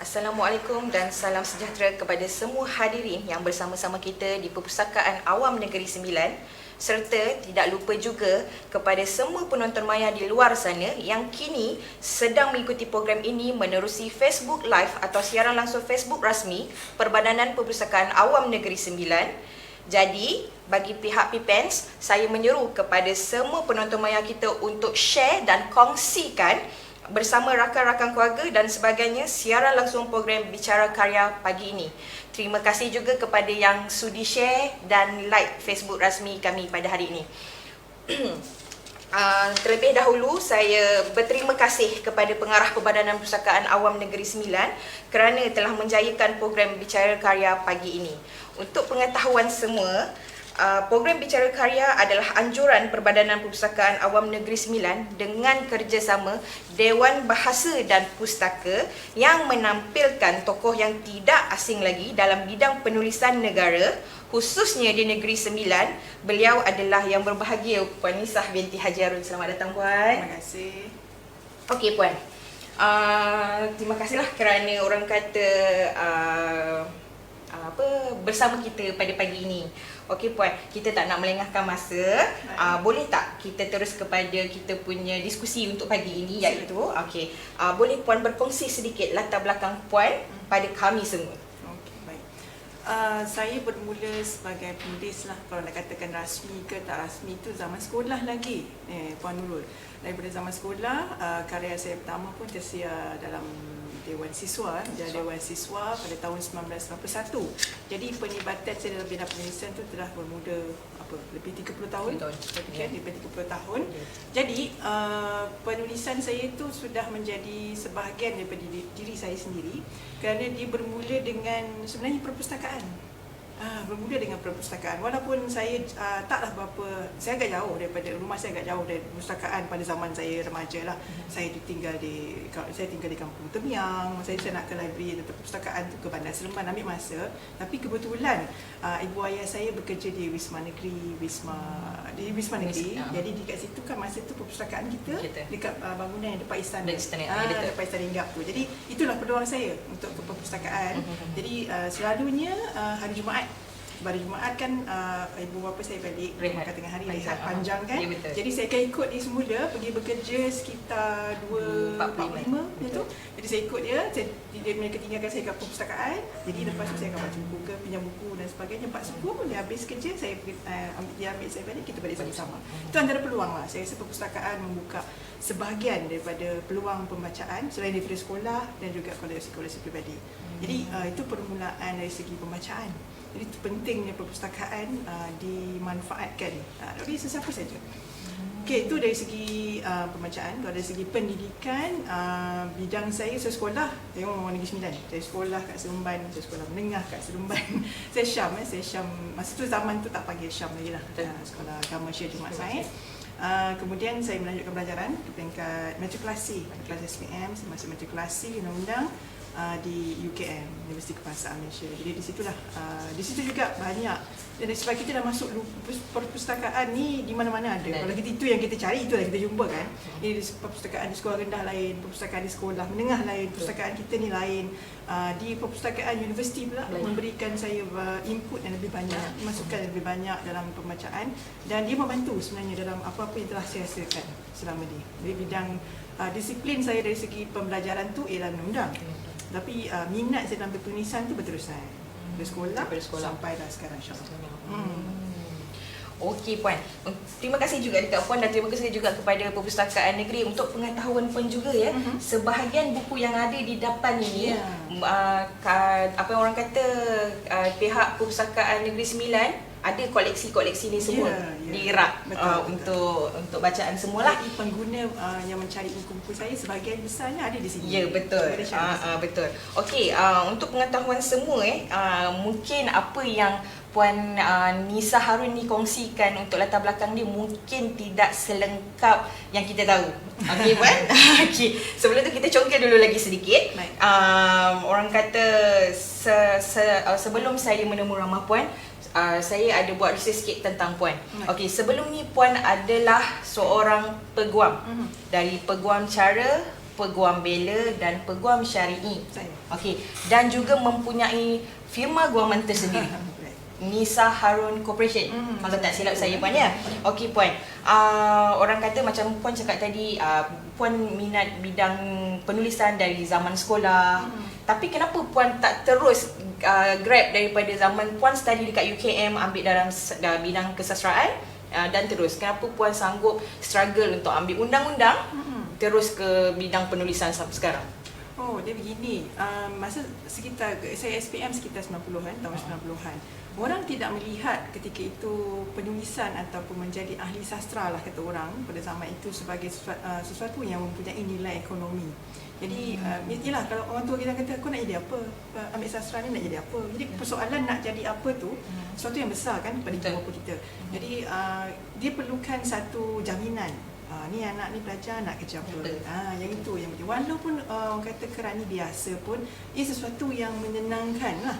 Assalamualaikum dan salam sejahtera kepada semua hadirin yang bersama-sama kita di Perpustakaan Awam Negeri Sembilan, serta tidak lupa juga kepada semua penonton maya di luar sana yang kini sedang mengikuti program ini menerusi Facebook Live atau siaran langsung Facebook rasmi Perbadanan Perpustakaan Awam Negeri Sembilan. Jadi, bagi pihak PPENS, saya menyeru kepada semua penonton maya kita untuk share dan kongsikan bersama rakan-rakan keluarga dan sebagainya siaran langsung program Bicara Karya pagi ini. Terima kasih juga kepada yang sudi share dan like Facebook rasmi kami pada hari ini. Terlebih dahulu, saya berterima kasih kepada Pengarah Perbadanan Perpustakaan Awam Negeri Sembilan kerana telah menjayakan program Bicara Karya pagi ini. Untuk pengetahuan semua, program Bicara Karya adalah anjuran Perbadanan Perpustakaan Awam Negeri Sembilan dengan kerjasama Dewan Bahasa dan Pustaka yang menampilkan tokoh yang tidak asing lagi dalam bidang penulisan negara, khususnya di Negeri Sembilan. Beliau adalah yang berbahagia Puan Nisah binti Haji Harun. Selamat datang, Puan. Terima kasih. Okey, Puan. Terima kasihlah kerana orang kata bersama kita pada pagi ini. Okey, Puan, kita tak nak melengahkan masa. Boleh tak kita terus kepada kita punya diskusi untuk pagi ini, iaitu boleh Puan berkongsi sedikit latar belakang Puan pada kami semua. Okey, baik. Saya bermula sebagai penulis lah, kalau nak katakan rasmi ke tak rasmi itu zaman sekolah lagi, Puan Nurul. Daripada zaman sekolah, karya saya pertama pun tersiar dalam Dewan Siswa, Dewan Siswa pada tahun 1991. Jadi penglibatan saya dalam bidang penulisan itu telah bermula lebih 30 tahun. Lebih 30 tahun. Jadi penulisan saya itu sudah menjadi sebahagian daripada diri saya sendiri kerana dia bermula dengan sebenarnya perpustakaan. Bermula dengan perpustakaan. Walaupun saya taklah berapa, saya agak jauh daripada rumah, saya agak jauh dari perpustakaan pada zaman saya remaja lah. Saya tinggal di Kampung Temiang. Saya nak ke library atau perpustakaan tu ke Bandar Seremban, ambil masa. Tapi kebetulan ibu ayah saya bekerja di Wisma Negeri, Jadi dekat situ kan masa tu perpustakaan kita dekat bangunan yang depan istana. Depan istana Hinggap tu. Jadi itulah peluang saya untuk ke perpustakaan. Jadi selalunya hari Jumaat. Pada Jumaat kan ibu bapa saya balik tengah hari rehat panjang kan. Ya, jadi saya akan ikut dia semula pergi bekerja sekitar 2:45 macam tu. Jadi saya ikut dia, mereka tinggalkan saya kat perpustakaan. Jadi lepas tu saya akan baca buku ke, pinjam buku dan sebagainya. 4:10 dia habis kerja, saya dia ambil saya balik, kita balik sama-sama. Itu antara peluang lah. Saya rasa perpustakaan membuka sebahagian daripada peluang pembacaan selain daripada sekolah dan juga koleksi pribadi. Jadi itu permulaan dari segi pembacaan. Jadi itu pentingnya perpustakaan dimanfaatkan oleh sesiapa saja. Okey, itu dari segi pembacaan. Kalau dari segi pendidikan, bidang saya sekolah, saya orang Negeri Sembilan. Saya sekolah kat Seremban, saya sekolah menengah kat Seremban. Saya Syam, masa tu zaman tu tak panggil Syam lagi lah. Sekolah Agama Syekh Jumaat Said. Kemudian saya melanjutkan pelajaran ke peringkat matrikulasi, SPM, saya masih matrikulasi undang-undang di UKM, Universiti Kebangsaan Malaysia. Jadi di situ juga banyak, dan sebab kita dah masuk perpustakaan ni di mana-mana ada. Kalau kita itu yang kita cari, itulah kita jumpa kan. Ini perpustakaan di sekolah rendah lain, perpustakaan di sekolah menengah lain, perpustakaan kita ni lain. Di perpustakaan universiti pula memberikan saya input yang lebih banyak, masukan yang lebih banyak dalam pembacaan, dan dia membantu sebenarnya dalam apa-apa yang telah saya hasilkan selama ni. Jadi bidang disiplin saya dari segi pembelajaran tu ialah undang. Tapi minat saya dalam penulisan tu berterusan dari sekolah sampai dah sekarang, insyaAllah. Okey, Puan. Terima kasih juga dekat Puan dan terima kasih juga kepada Perpustakaan Negeri. Untuk pengetahuan Puan juga ya, sebahagian buku yang ada di depan ini, apa yang orang kata, pihak Perpustakaan Negeri Sembilan ada koleksi-koleksi ni semua di rak untuk bacaan semualah. Jadi pengguna yang mencari buku-buku saya sebahagian besarnya ada di sini. Ya, betul. Betul. Okey, untuk pengetahuan semua mungkin apa yang Puan Nisah Harun ni kongsikan untuk latar belakang dia mungkin tidak selengkap yang kita tahu. Okey, Puan. Okey, sebelum tu kita congkel dulu lagi sedikit. Orang kata sebelum saya menemu ramah Puan, saya ada buat research sikit tentang Puan. Okey, sebelum ni Puan adalah seorang peguam. Dari peguam cara, peguam bela dan peguam syari'i. Okey, dan juga mempunyai firma guaman tersendiri. Nisa Harun Corporation. Kalau tak silap saya Puan ya. Okey Puan. Orang kata macam Puan cakap tadi, Puan minat bidang penulisan dari zaman sekolah. Tapi kenapa Puan tak terus grab daripada zaman Puan study dekat UKM, ambil dalam bidang kesastraan dan terus kenapa Puan sanggup struggle untuk ambil undang-undang terus ke bidang penulisan sampai sekarang? Oh, dia begini. Masa sekitar saya SPM sekitar 90-an, tahun 90-an. Orang tidak melihat ketika itu penulisan ataupun menjadi ahli sastra lah kata orang pada zaman itu sebagai sesuatu yang mempunyai nilai ekonomi. Jadi yalah, kalau orang tua kita kata kau nak jadi apa, ambil sastra ni nak jadi apa. Jadi persoalan nak jadi apa tu sesuatu yang besar kan pada ibu bapa kita. Jadi dia perlukan satu jaminan. Ni anak ni belajar nak kerja apa. Yang itu yang penting. Walaupun orang kata kerani biasa pun, ia sesuatu yang menyenangkan lah.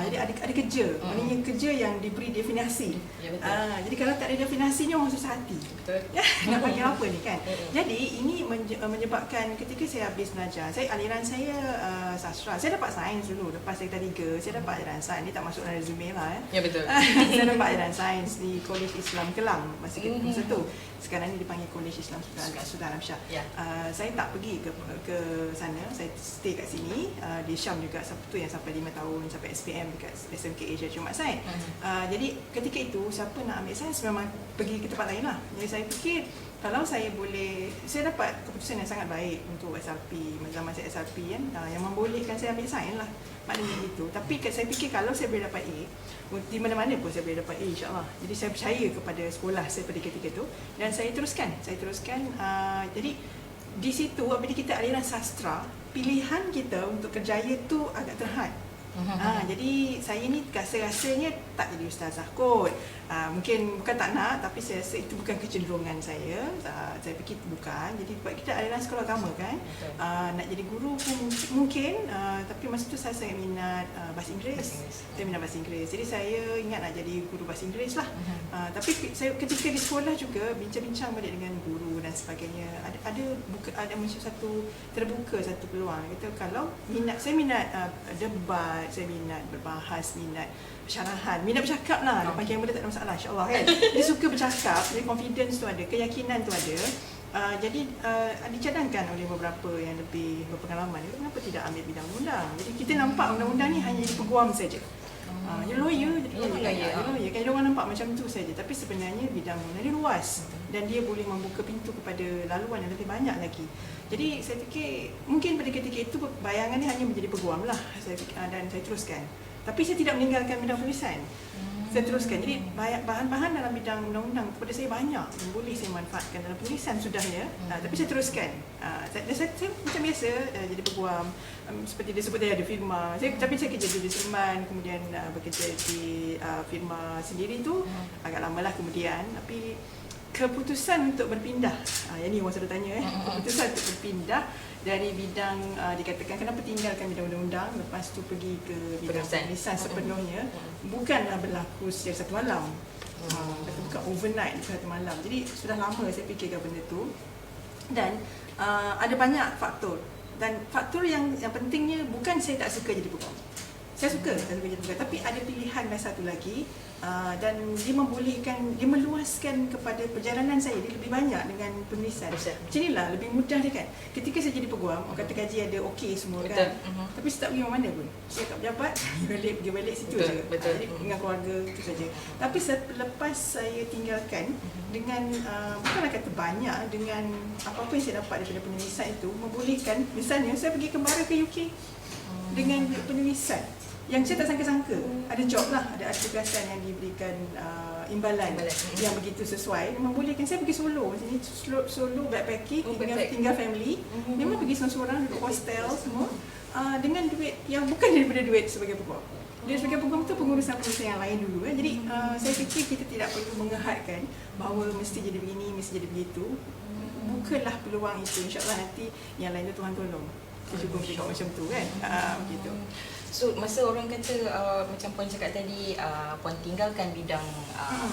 Jadi ada kerja. Maknanya kerja yang diberi definisi. Jadi kalau tak ada definisinya orang susah hati. Betul. Nak panggil apa ni kan. Jadi ini menyebabkan ketika saya habis belajar, aliran saya sastra. Saya dapat sains dulu. Lepas saya 3, saya dapat aliran sains. Ni tak masuk dalam resume lah. Ya betul. Saya dapat aliran sains di Kolej Islam Kelang masa itu. Sekarang ni dipanggil Kolej Islam Sultan Hamshah. Saya tak pergi ke sana, saya stay kat sini di Syam juga. Itu yang sampai 5 tahun sampai SPM dekat SMK Asia Jumat Sains. Jadi ketika itu siapa nak ambil sains memang pergi ke tempat lain lah. Jadi saya fikir kalau saya boleh, saya dapat keputusan yang sangat baik untuk SRP, zaman saya SRP kan, yang membolehkan saya ambil sains lah. Maknanya gitu. Tapi saya fikir kalau saya boleh dapat A, di mana-mana pun saya boleh dapat A insyaAllah. Jadi saya percaya kepada sekolah saya pada ketika itu dan saya teruskan. Jadi di situ apabila kita aliran sastra, pilihan kita untuk kerjaya tu agak terhad. Jadi saya ni rasa-rasanya tak jadi ustazah kot. Mungkin bukan tak nak, tapi saya rasa itu bukan kecenderungan saya. Saya fikir bukan. Jadi sebab kita adalah sekolah agama kan. Nak jadi guru pun mungkin, tapi masa tu saya sangat minat bahasa Inggeris. Saya minat bahasa Inggeris. Jadi saya ingat nak jadi guru bahasa Inggeris lah. Tapi saya ketika di sekolah juga bincang-bincang balik dengan guru dan sebagainya. Ada macam terbuka satu peluang. Kita kalau saya minat debat, saya minat berbahas, minat syarahan, minat bercakap lah. Lepas kamera tak ada masalah insyaAllah kan. Dia suka bercakap, jadi confidence tu ada, keyakinan tu ada. Jadi dicadangkan oleh beberapa yang lebih berpengalaman. Kenapa tidak ambil bidang undang? Jadi kita nampak undang-undang ni hanya jadi peguam saja. Dia lawyer, lawyer. Kan orang nampak macam tu saja. Tapi sebenarnya bidang undang ni luas dan dia boleh membuka pintu kepada laluan yang lebih banyak lagi. Jadi saya fikir mungkin pada ketika itu bayangan ni hanya menjadi peguam lah. Dan saya teruskan. Tapi saya tidak meninggalkan bidang penulisan. Saya teruskan. Jadi bahan-bahan dalam bidang undang-undang kepada saya banyak yang boleh saya manfaatkan dalam penulisan sudahnya. Tapi saya teruskan. Saya macam biasa jadi peguam. Seperti dia sebut, ada firma. Tapi saya kerja di Sulman, kemudian bekerja di firma sendiri tu agak lamalah kemudian. Tapi keputusan untuk berpindah, yang ni orang selalu tanya keputusan untuk berpindah dari bidang dikatakan kenapa tinggalkan bidang undang-undang lepas tu pergi ke bidang penulisan sepenuhnya, bukanlah berlaku secara satu malam. Bukan overnight satu malam. Jadi sudah lama saya fikirkan benda tu dan ada banyak faktor. Dan faktor yang pentingnya bukan saya tak suka jadi peguam. Saya suka jadi peguam, tapi ada pilihan dan satu lagi. Dan dia meluaskan kepada perjalanan saya. Dia lebih banyak dengan penulisan. Macam inilah, lebih mudah dia kan. Ketika saya jadi peguam, orang kata gaji ada okey semua kan. Tapi saya tak pergi mana pun. Saya kat pejabat, pergi balik situ saja. Jadi dengan keluarga itu saja. Tapi selepas saya tinggalkan dengan bukanlah kata banyak, dengan apa-apa yang saya dapat daripada penulisan itu membolehkan, misalnya saya pergi kembara ke UK dengan penulisan yang saya tak sangka-sangka. Ada job lah, ada tugasan yang diberikan imbalan yang begitu sesuai, membolehkan saya pergi solo. Sini solo backpacking, tinggal family. Memang pergi seorang-seorang, duduk hostel semua, dengan duit yang bukan daripada duit sebagai peguam. Dia sebagai peguam tu pengurusan-pengurusan yang lain dulu. Jadi saya fikir kita tidak perlu mengehadkan bahawa mesti jadi begini, mesti jadi begitu. Bukalah peluang itu. InsyaAllah nanti yang lain tu Tuhan tolong. Kita cuba tengok macam tu kan. Begitu. So masa orang kata macam Puan cakap tadi, Puan tinggalkan bidang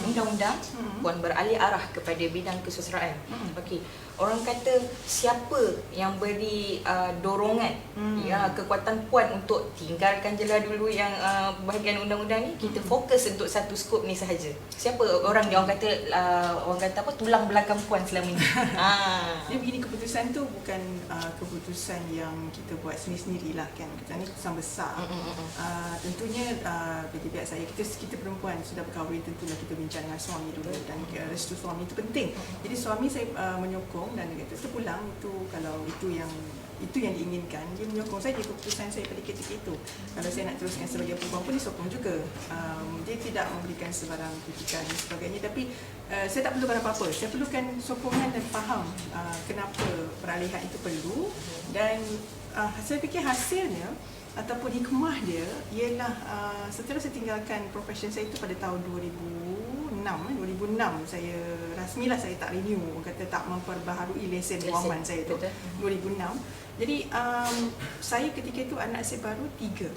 undang-undang, Puan beralih arah kepada bidang kesusastraan. Okey. orang kata siapa yang beri dorongan kekuatan puan untuk tinggalkan je lah dulu yang bahagian undang-undang ni, kita fokus untuk satu skop ni sahaja. Siapa orang yang orang kata apa, tulang belakang puan selama ni? Jadi begini, keputusan tu bukan keputusan yang kita buat sendiri-sendiri lah kan. Keputusan ni keputusan besar. Tentunya bagi pihak saya, kita perempuan sudah berkahwin, tentulah kita bincang dengan suami dulu, dan restu suami itu penting. Jadi suami saya menyokong, dan dia kata sepulang itu, kalau itu yang diinginkan, dia menyokong saya keputusan saya pada ketika itu. Kalau saya nak teruskan sebagai perempuan pun, dia sokong juga. Dia tidak memberikan sebarang kritikan dan sebagainya, tapi saya tak perlukan apa-apa. Saya perlukan sokongan dan faham kenapa peralihan itu perlu, dan saya fikir hasilnya ataupun hikmah dia ialah setelah saya tinggalkan profession saya itu pada tahun 2006 saya rasmilah saya tak renew, kata tak memperbaharui lesen kewaman saya itu 2006. Jadi saya ketika itu anak saya baru 3.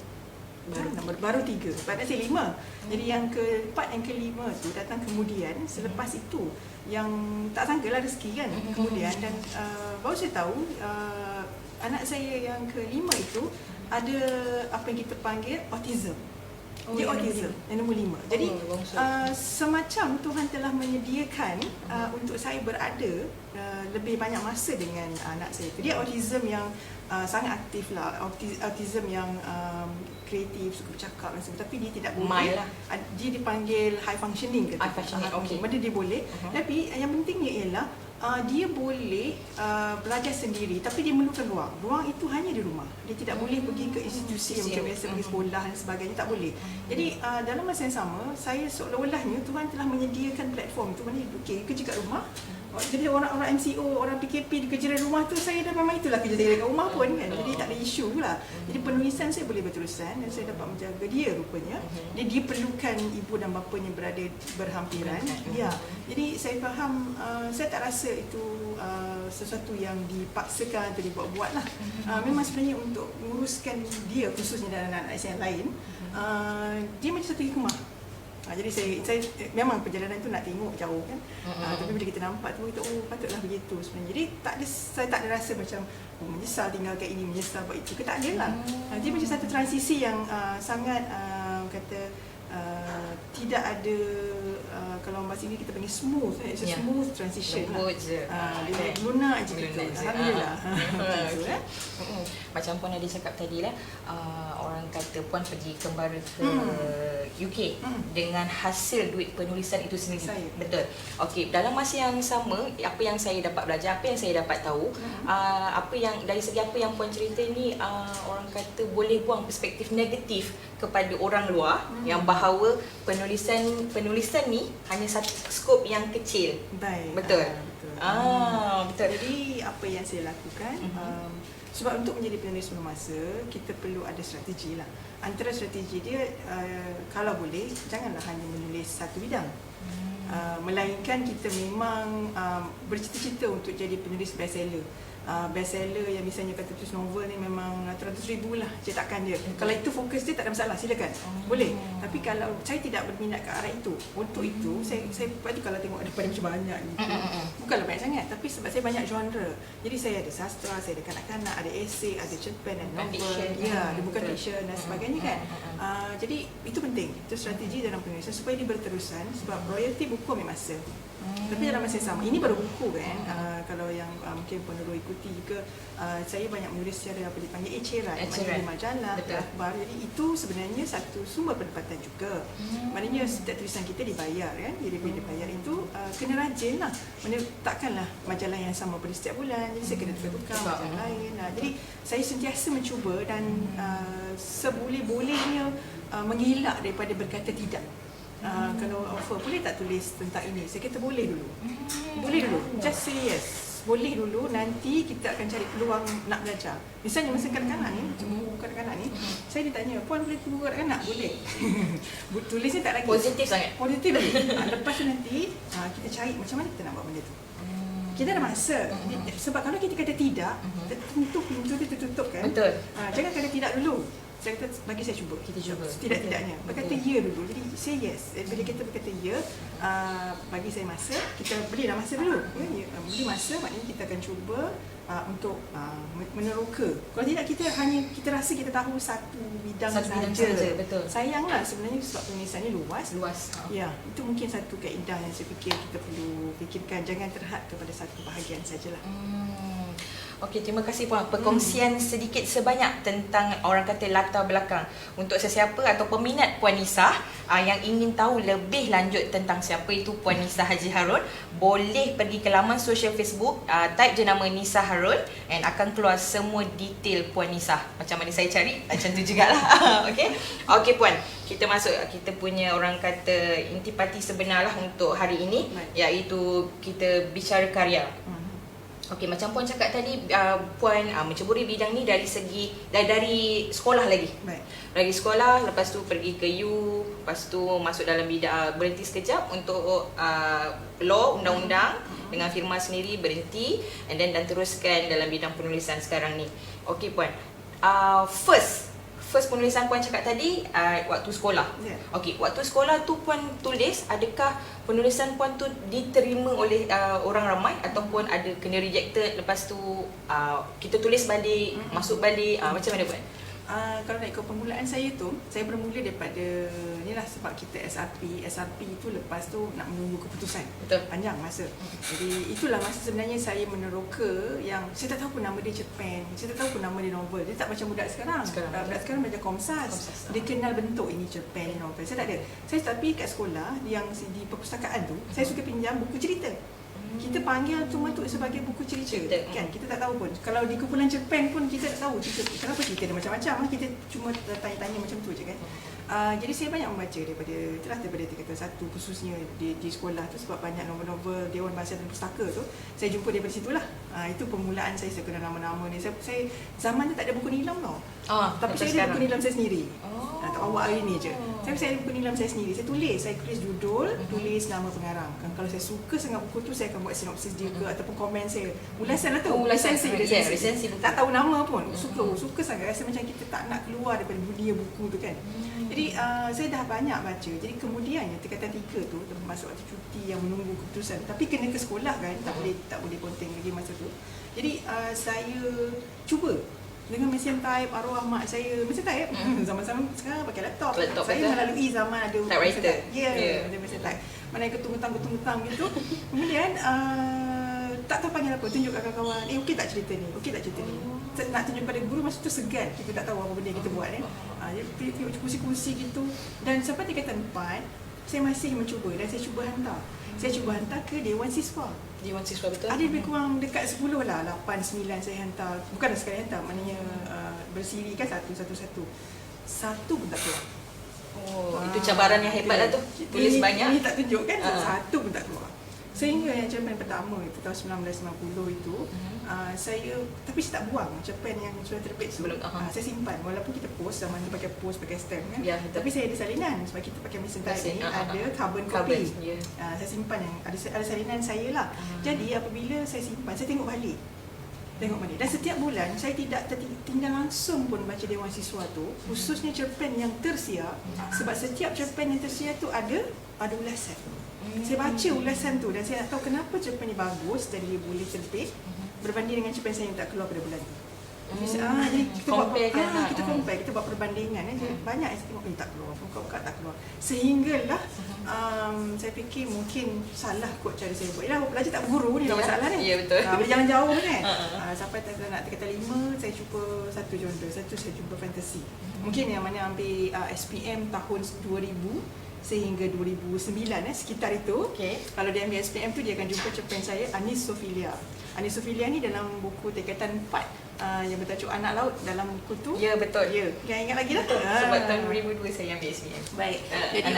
Baru 3. Sebab saya 5. Jadi yang keempat, yang kelima tu datang kemudian selepas itu, yang tak sangkalah rezeki kan kemudian. Dan baru saya tahu anak saya yang kelima itu ada apa yang kita panggil autism. Dia autism, yang nombor 5. Jadi semacam Tuhan telah menyediakan untuk saya berada lebih banyak masa dengan anak saya. Dia autism yang sangat aktif lah, autism yang kreatif, suka bercakap dan sebagainya, tapi dia tidak boleh. Dia dipanggil high functioning ke? High functioning, okey. Benda dia boleh, tapi yang pentingnya ialah dia boleh belajar sendiri, tapi dia memerlukan ruang. Ruang itu hanya di rumah. Dia tidak boleh pergi ke institusi yang macam biasa, pergi sekolah dan sebagainya, tak boleh. Jadi dalam masa yang sama, saya seolah-olahnya Tuhan telah menyediakan platform tu. Mana okey, kerja kat rumah. Jadi orang MCO, orang PKP di kerja dari rumah tu, saya dah memang itulah kerja saya dekat rumah pun kan. Jadi tak ada isu pula. Jadi penulisan saya boleh berterusan, dan saya dapat menjaga dia rupanya. Dia perlukan ibu dan bapanya berada berhampiran. Ya. Jadi saya faham, saya tak rasa itu sesuatu yang dipaksakan atau dibuat-buat lah. Memang sebenarnya untuk menguruskan dia, khususnya dan anak-anak saya yang lain, dia macam satu hikmah. Jadi saya memang perjalanan tu nak tengok jauh kan. Tapi bila kita nampak tu, kita patutlah begitu sebenarnya. Jadi saya tak ada rasa macam menyesal tinggalkan ini, menyesal buat itu. Tak ada lah. Dia macam satu transisi yang sangat tidak ada, kalau bahasa ini kita panggil smooth, smooth transition lah. Dia lunak je gitu. Alhamdulillah. Macam Puan ada cakap tadi lah, orang kata Puan pergi kembara ke UK dengan hasil duit penulisan itu sendiri. Betul. Okey, dalam masa yang sama, apa yang saya dapat belajar, apa yang saya dapat tahu, apa yang dari segi apa yang Puan cerita ni, orang kata boleh buang perspektif negatif kepada orang luar yang bahawa penulisan ni hanya satu skop yang kecil. Betul. Betul. Jadi apa yang saya lakukan, sebab untuk menjadi penulis penuh masa, kita perlu ada strategi lah. Antara strategi dia, kalau boleh, janganlah hanya menulis satu bidang. Melainkan kita memang bercita-cita untuk jadi penulis bestseller. Bestseller yang misalnya kata tulis novel ni memang ratus ribu lah cetakan dia. Kalau itu fokus dia, tak ada masalah, silakan. Boleh. Tapi kalau saya tidak berminat ke arah itu, untuk itu saya kalau tengok daripada macam banyak ni, bukanlah banyak sangat, tapi sebab saya banyak genre. Jadi saya ada sastra, saya ada kanak-kanak, ada esei, ada cerpen dan novel. Ya, ada bukan fiction dan sebagainya kan. Jadi itu penting. Itu strategi dalam penulisan supaya dia berterusan, sebab royalty buku ambil masa. Tapi dalam masa yang sama, ini baru buku kan. Kalau yang mungkin peneru ikuti juga, saya banyak menulis secara apa dipanggil eceran, maknanya majalah, akhbar. Jadi itu sebenarnya satu sumber pendapatan juga. Maknanya setiap tulisan kita dibayar kan. Jadi bila dibayar itu kena rajin lah. Maknanya takkanlah majalah yang sama pada setiap bulan. Jadi saya kena tukar majalah lain. Jadi saya sentiasa mencuba dan seboleh-bolehnya mengelak daripada berkata tidak. Kalau offer, boleh tak tulis tentang ini? Saya kata boleh dulu. Boleh dulu. Just say yes. Boleh dulu, nanti kita akan cari peluang nak belajar. Misalnya masa kanak-kanak ni, buku kanak-kanak ni, saya ditanya, Puan boleh tulis buku kanak-kanak? Boleh. Tulisnya tak lagi. Positif sangat. Positif lagi. Lepas tu nanti, kita cari macam mana kita nak buat benda tu. Kita ada masa. Sebab kalau kita kata tidak, tentu pintu tu tertutup kan. Betul. Jangan kata tidak dulu. saya kata bagi saya cuba. Kita cuba. Tidak-tidaknya. Berkata ya dulu. Jadi say yes. Bila kita berkata ya, bagi saya masa, kita belilah masa dulu. Beli masa maknanya kita akan cuba untuk meneroka. Kalau tidak kita rasa kita tahu satu bidang saja. Betul. Sayanglah sebenarnya sebab penulisan ni luas. Ya, itu mungkin satu kaedah yang saya fikir kita perlu fikirkan, jangan terhad kepada satu bahagian sajalah. Okey, terima kasih Puan. Perkongsian sedikit sebanyak tentang orang kata latar belakang untuk sesiapa atau peminat Puan Nisa yang ingin tahu lebih lanjut tentang siapa itu Puan Nisa Haji Harun, boleh pergi ke laman sosial Facebook, type je nama Nisa Harun and akan keluar semua detail Puan Nisa. Macam mana saya cari, macam tu jugalah. Okey Puan, kita masuk kita punya orang kata intipati sebenar lah untuk hari ini, iaitu kita bicara karya. Okey, macam Puan cakap tadi, Puan menceburi bidang ni dari segi dari sekolah lagi. Dari sekolah, lepas tu pergi ke U, lepas tu masuk dalam bidang berhenti sekejap untuk law, undang-undang dengan firma sendiri, berhenti and then dan teruskan dalam bidang penulisan sekarang ni. Okey Puan, first penulisan Puan cakap tadi waktu sekolah. Okey, waktu sekolah tu Puan tulis, adakah penulisan Puan tu diterima oleh orang ramai ataupun ada kena rejected, lepas tu kita tulis balik, masuk balik, macam mana Puan? Kalau nak ikut permulaan saya tu, saya bermula daripada inilah sebab kita SRP itu lepas tu nak menunggu keputusan. Betul. Panjang masa. Jadi itulah masa sebenarnya saya meneroka yang saya tak tahu pun nama dia cerpen, saya tak tahu pun nama dia novel. Dia tak macam budak sekarang. Budak sekarang belajar Komsas. Dia kenal bentuk ini cerpen, ini novel. Saya tak ada. Saya tapi kat sekolah yang di perpustakaan tu, saya suka pinjam buku cerita. Kita panggil cuma tu sebagai buku cerita kan, kita tak tahu pun. Kalau di kumpulan cerpen pun kita tak tahu kenapa cerita dia macam-macam, kita cuma tanya-tanya macam tu je kan. Jadi saya banyak membaca daripada tingkatan 1 khususnya di sekolah tu, sebab banyak novel-novel Dewan Bahasa dan Pustaka tu saya jumpa daripada situlah. Itu permulaan saya kenal nama-nama ni. Saya zaman tu tak ada buku nilam tau. Tapi saya ada buku nilam saya sendiri. Tak bawa hari ni je. Saya ada buku nilam saya sendiri. Saya tulis judul, tulis nama pengarang. Kalau saya suka sangat buku tu, saya akan buat sinopsis dia ke ataupun komen saya. Ulasan lah tu. Resensi. Tak tahu nama pun. Suka sangat. Rasa macam kita tak nak keluar daripada dunia buku tu kan. Jadi saya dah banyak baca. Jadi kemudiannya tingkatan 3 tu termasuk waktu cuti yang menunggu keputusan. Tapi kena ke sekolah kan, tak boleh ponteng lagi masa tu. Jadi saya cuba dengan mesin type, arwah mak saya mesin type. Zaman-zaman sekarang pakai laptop saya betul. Melalui zaman ada typewriter. Ada mesin type. Mana yang ketung-ketang gitu. Kemudian tak tahu panggil apa, tunjuk kat kawan-kawan, okey tak cerita ni, nak tunjuk pada guru, masa tu segan, kita tak tahu apa benda yang kita buat kan. Jadi kursi-kursi gitu. Dan sampai tingkatan 4 saya masih mencuba dan saya cuba hantar ke Dewan Siswa. Betul. Ada lebih kurang dekat 10 lah, 8, 9 saya hantar. Bukanlah sekali hantar, maknanya bersiri kan satu pun tak keluar. Itu cabaran yang hebat lah tu. Tulis banyak. Ini tak tunjuk kan, satu pun tak keluar. Sehingga yang cerpen pertama itu tahun 1990 itu, saya tak buang cerpen yang sudah terbit sebelum. Saya simpan, walaupun kita post, zaman tu pakai stamp kan. Tapi saya ada salinan sebab kita pakai mesin type ni, ada carbon copy. Saya simpan yang ada salinan saya lah. Jadi apabila saya simpan, saya tengok balik. Dan setiap bulan saya tidak tinggal langsung pun baca Dewan Siswa tu, khususnya cerpen yang tersiar, sebab setiap cerpen yang tersiar tu ada ulasan. Saya baca ulasan tu dan saya nak tahu kenapa cerpen ni bagus dan dia boleh terbit berbanding dengan cerpen saya yang tak keluar pada bulan tu. Jadi kita compare, kita buat perbandingan. Banyak yang saya tengok tak keluar, buka-buka tak keluar. Sehinggalah saya fikir mungkin salah kot cara saya buat. Yalah, pelajar tak berguru ni masalah ni. Ya, betul. Boleh jalan jauh kan. Sampai nak tingkatan 5 saya cuba satu genre. Satu saya cuba fantasi. Mungkin yang mana ambil SPM tahun 2000 sehingga 2009 sekitar itu. Kalau dia ambil SPM tu, dia akan jumpa cerpen saya Anisofilia. Anisofilia ni dalam buku tingkatan 4 yang bertajuk Anak Laut. Dalam buku tu, ya betul. Yang ingat lagi lah. Sebab tahun 2002 saya ambil SPM. Baik. Jadi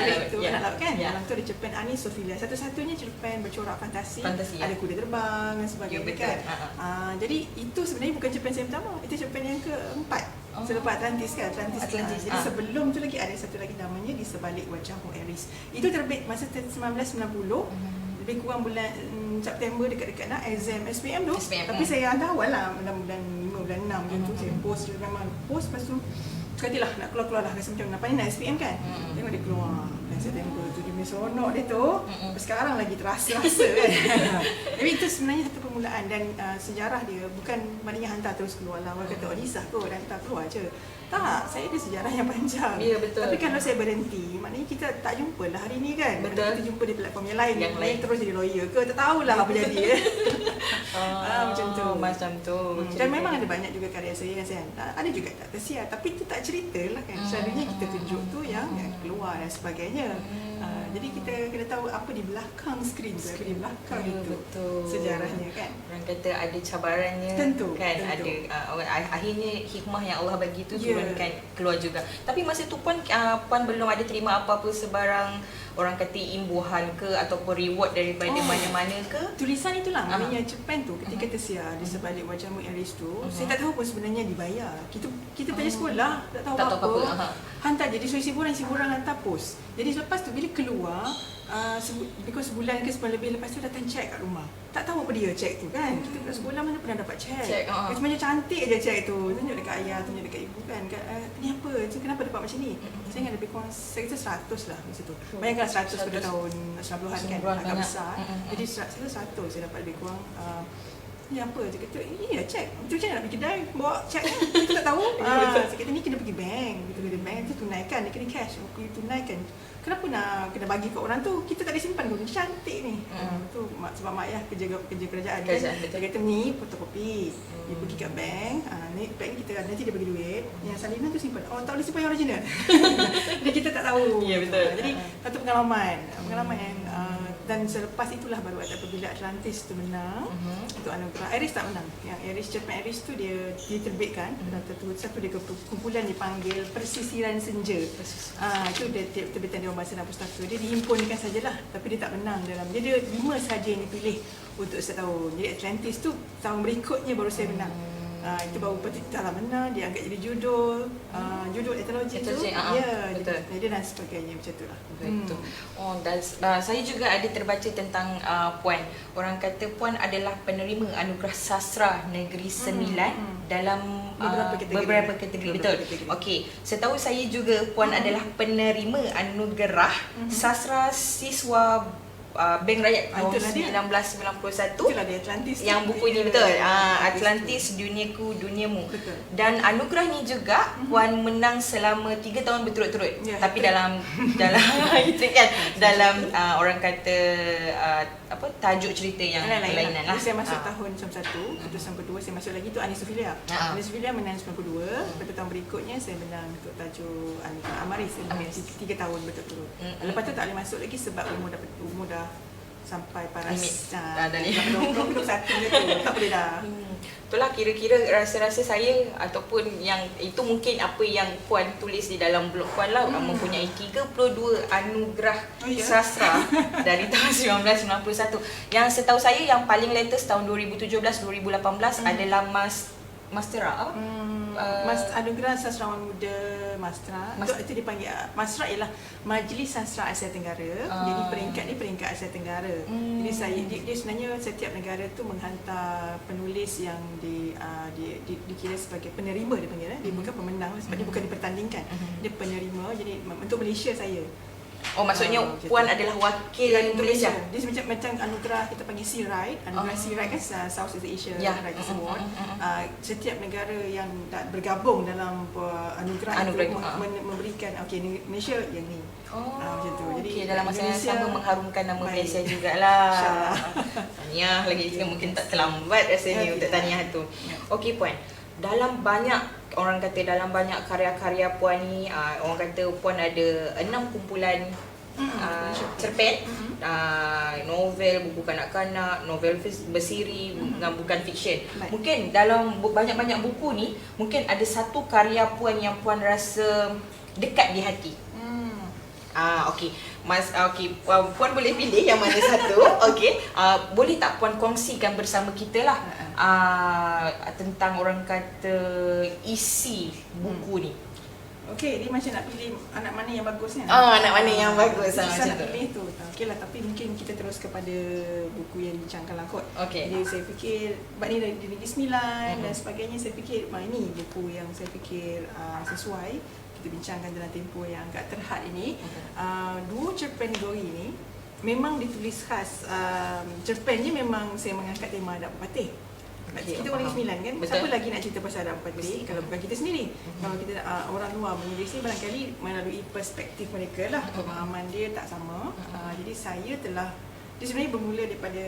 Anak Laut kan. Dalam tu ada cerpen Anisofilia. Satu-satunya cerpen bercorak fantasi. Ada kuda terbang dan sebagainya kan. Jadi itu sebenarnya bukan cerpen saya pertama. Itu cerpen yang keempat. Selepas Atlantis kan, Atlantis. Jadi sebelum tu lagi ada satu lagi namanya Di Sebalik Wajahmu Eris. Itu terbit masa 1990. Lebih kurang bulan September, dekat-dekat nak exam SPM tu. Tapi saya hantar awal lah, bulan 5, bulan 6 macam tu. Saya post, lepas tu Katilah nak keluar lah, rasa macam napaknya nak SPM kan. Tengok dia keluar. Dan saya tengok tu dia punya seronok dia tu. Sekarang lagi terasa-rasa kan. Tapi itu sebenarnya satu permulaan dan sejarah dia bukan maknanya hantar terus keluar lah. Orang kata Nisah kot hantar keluar je. Tak, saya ada sejarah yang panjang. Ya, betul. Tapi kalau saya berhenti, maknanya kita tak jumpa lah hari ni kan. Betul. Kita jumpa di platform yang lain. Yang lain terus jadi lawyer ke, tak tahulah apa jadi. Macam tu. Macam tu. Dan memang ada banyak juga karya saya yang saya hantar. Ada juga tak tersiar, tapi itu tak cerita lah kan. Selalunya kita tunjuk tu yang keluar dan sebagainya. Jadi kita kena tahu apa di belakang skrin tu, apa di belakang itu. Betul. Sejarahnya kan. Orang kata ada cabarannya. Tentu. Kan tentu. ada akhirnya hikmah yang Allah bagi tu turunkan keluar juga. Tapi masa tu Puan belum ada terima apa-apa sebarang orang kata imbuhan ke ataupun reward daripada mana-mana ke? Tulisan itulah maknanya cerpen tu ketika tersiar di sebalik Majmu' Aris tu, saya tak tahu pun sebenarnya dibayar. Kita pergi sekolah tak tahu apa-apa. Hantar jadi siburan hantar post. Jadi selepas tu bila keluar sebulan ke sebulan lebih lepas tu datang cek kat rumah. Tak tahu apa dia cek tu kan. Kita kat sekolah mana pernah dapat cek. Macam cantik je cek tu. Tunjuk dekat ayah, tunjuk dekat ibu kan. Ni apa? Kenapa dapat macam ni? Saya ingat lebih kurang saya kata 100 lah masa tu. Bayangkan 100 pada tahun 90-an kan. Agak besar. Jadi saya 100 saya dapat lebih kurang ni apa? Dia kata, iya cek. Macam mana nak pergi kedai bawa cek kan? Kita tak tahu. Saya kata ni kena pergi bank. Kita kena bank tu tunaikan, dia kena cash. Aku tunaikan. Kenapa nak kena bagi kat orang tu? Kita tak ada simpan pun. Cantik ni. Tu sebab mak ayah kerja kerajaan kan. Dia kata ni fotokopi. Dia pergi kat bank. Ni bank kita nanti dia bagi duit. Yang salinan tu simpan. Oh tak boleh simpan yang original. Jadi kita tak tahu. Ya betul. Jadi satu pengalaman yang dan selepas itulah baru ada apabila Atlantis tu menang untuk anugerah. Aris tak menang. Yang Aris, cerpen Aris tu dia diterbitkan satu dia kumpulan dipanggil Persisiran Senja. Itu dia terbitan Dewan Bahasa dan Pustaka. Dia dihimpunkan sajalah tapi dia tak menang dalam. Dia ada 5 sahaja yang dipilih untuk setahun. Jadi Atlantis tu tahun berikutnya baru saya menang. Itu baru tak menang, dia angkat jadi judul etnologi tu. Ya, jadi dan sebagainya macam itulah. Betul. Dan saya juga ada terbaca tentang Puan. Orang kata Puan adalah penerima anugerah sastra Negeri Sembilan dalam beberapa kategori. Betul. Okey, setahu saya juga Puan adalah penerima anugerah sastra siswa Bank Rakyat tahun 1991. Itulah dia Atlantis. Yang buku ni betul. Atlantis Duniaku Duniamu. Betul. Dan anugerah ni juga Puan menang selama 3 tahun berturut-turut. Tapi dalam itu kan dalam orang kata tajuk cerita yang berlainan lah. Saya masuk tahun 91, keputusan kedua saya masuk lagi tu Anis Sophilia. Anis Sophilia menang 92. Pada tahun berikutnya saya menang untuk tajuk Amaris 3 tahun berturut-turut. Lepas tu tak boleh masuk lagi sebab umur dah sampai paras dah 21 je tu tak boleh dah. Itulah kira-kira rasa-rasa saya ataupun yang itu mungkin apa yang Puan tulis di dalam blog Puan lah mempunyai 32 anugerah sastra dari tahun 1991. Yang setahu saya yang paling latest tahun 2017-2018 adalah Mastera. Anugerah Sastrawan Muda Mastra. Itu dipanggil Mastra ialah Majlis Sastra Asia Tenggara. Jadi peringkat ni peringkat Asia Tenggara. Jadi dia sebenarnya setiap negara tu menghantar penulis yang dikira sebagai penerima dia panggil. Dia bukan pemenang sebab dia bukan dipertandingkan. Dia penerima. Jadi untuk Malaysia saya. Maksudnya Puan adalah wakil Malaysia. Dia macam anugerah kita panggil C-Right. Anugerah C-Right kan Southeast Asia Writers Award. Setiap negara yang bergabung dalam anugerah itu memberikan Malaysia yang ni. Macam tu. Jadi dalam masa yang sama mengharumkan nama Malaysia jugalah. Tahniah lagi mungkin tak terlambat rasanya untuk tahniah tu. Okey Puan. Dalam banyak karya-karya Puan ni, orang kata Puan ada 6 kumpulan cerpen, novel, buku kanak-kanak, novel bersiri, bukan fiksyen. Mungkin dalam banyak-banyak buku ni, mungkin ada satu karya Puan yang Puan rasa dekat di hati. Okey. Puan boleh pilih yang mana satu. Okey. Boleh tak Puan kongsikan bersama kita lah tentang orang kata isi buku ni. Okey, dia macam nak pilih anak mana yang bagusnya. Anak mana yang bagus macam nak pilih tu. Okeylah, tapi mungkin kita terus kepada buku yang dibincangkan lah kot. Okey. Jadi saya fikir bab ni dari Negeri Sembilan dan sebagainya, saya fikir ini buku yang saya fikir sesuai kita bincangkan dalam tempoh yang agak terhad ini. Dua cerpen Gori ni memang ditulis khas. Cerpen ni memang saya mengangkat tema adab patih. Kita orang Negeri Sembilan kan, Betul. siapa lagi nak cerita pasal adab patih kalau bukan kita sendiri. Kalau kita orang luar menulis ni, barangkali melalui perspektif mereka lah, pemahaman dia tak sama. Jadi saya telah, dia sebenarnya bermula daripada,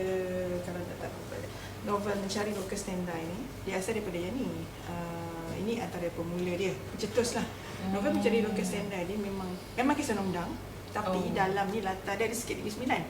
kalau tak novel Mencari Lokus Tendai ni, dia asal daripada yang ni. Ini antara pemula dia, pencetus lah. Novel Mencari Lokus Tendai dia memang kisah undang, tapi dalam ni latar dia ada sikit Negeri Sembilan.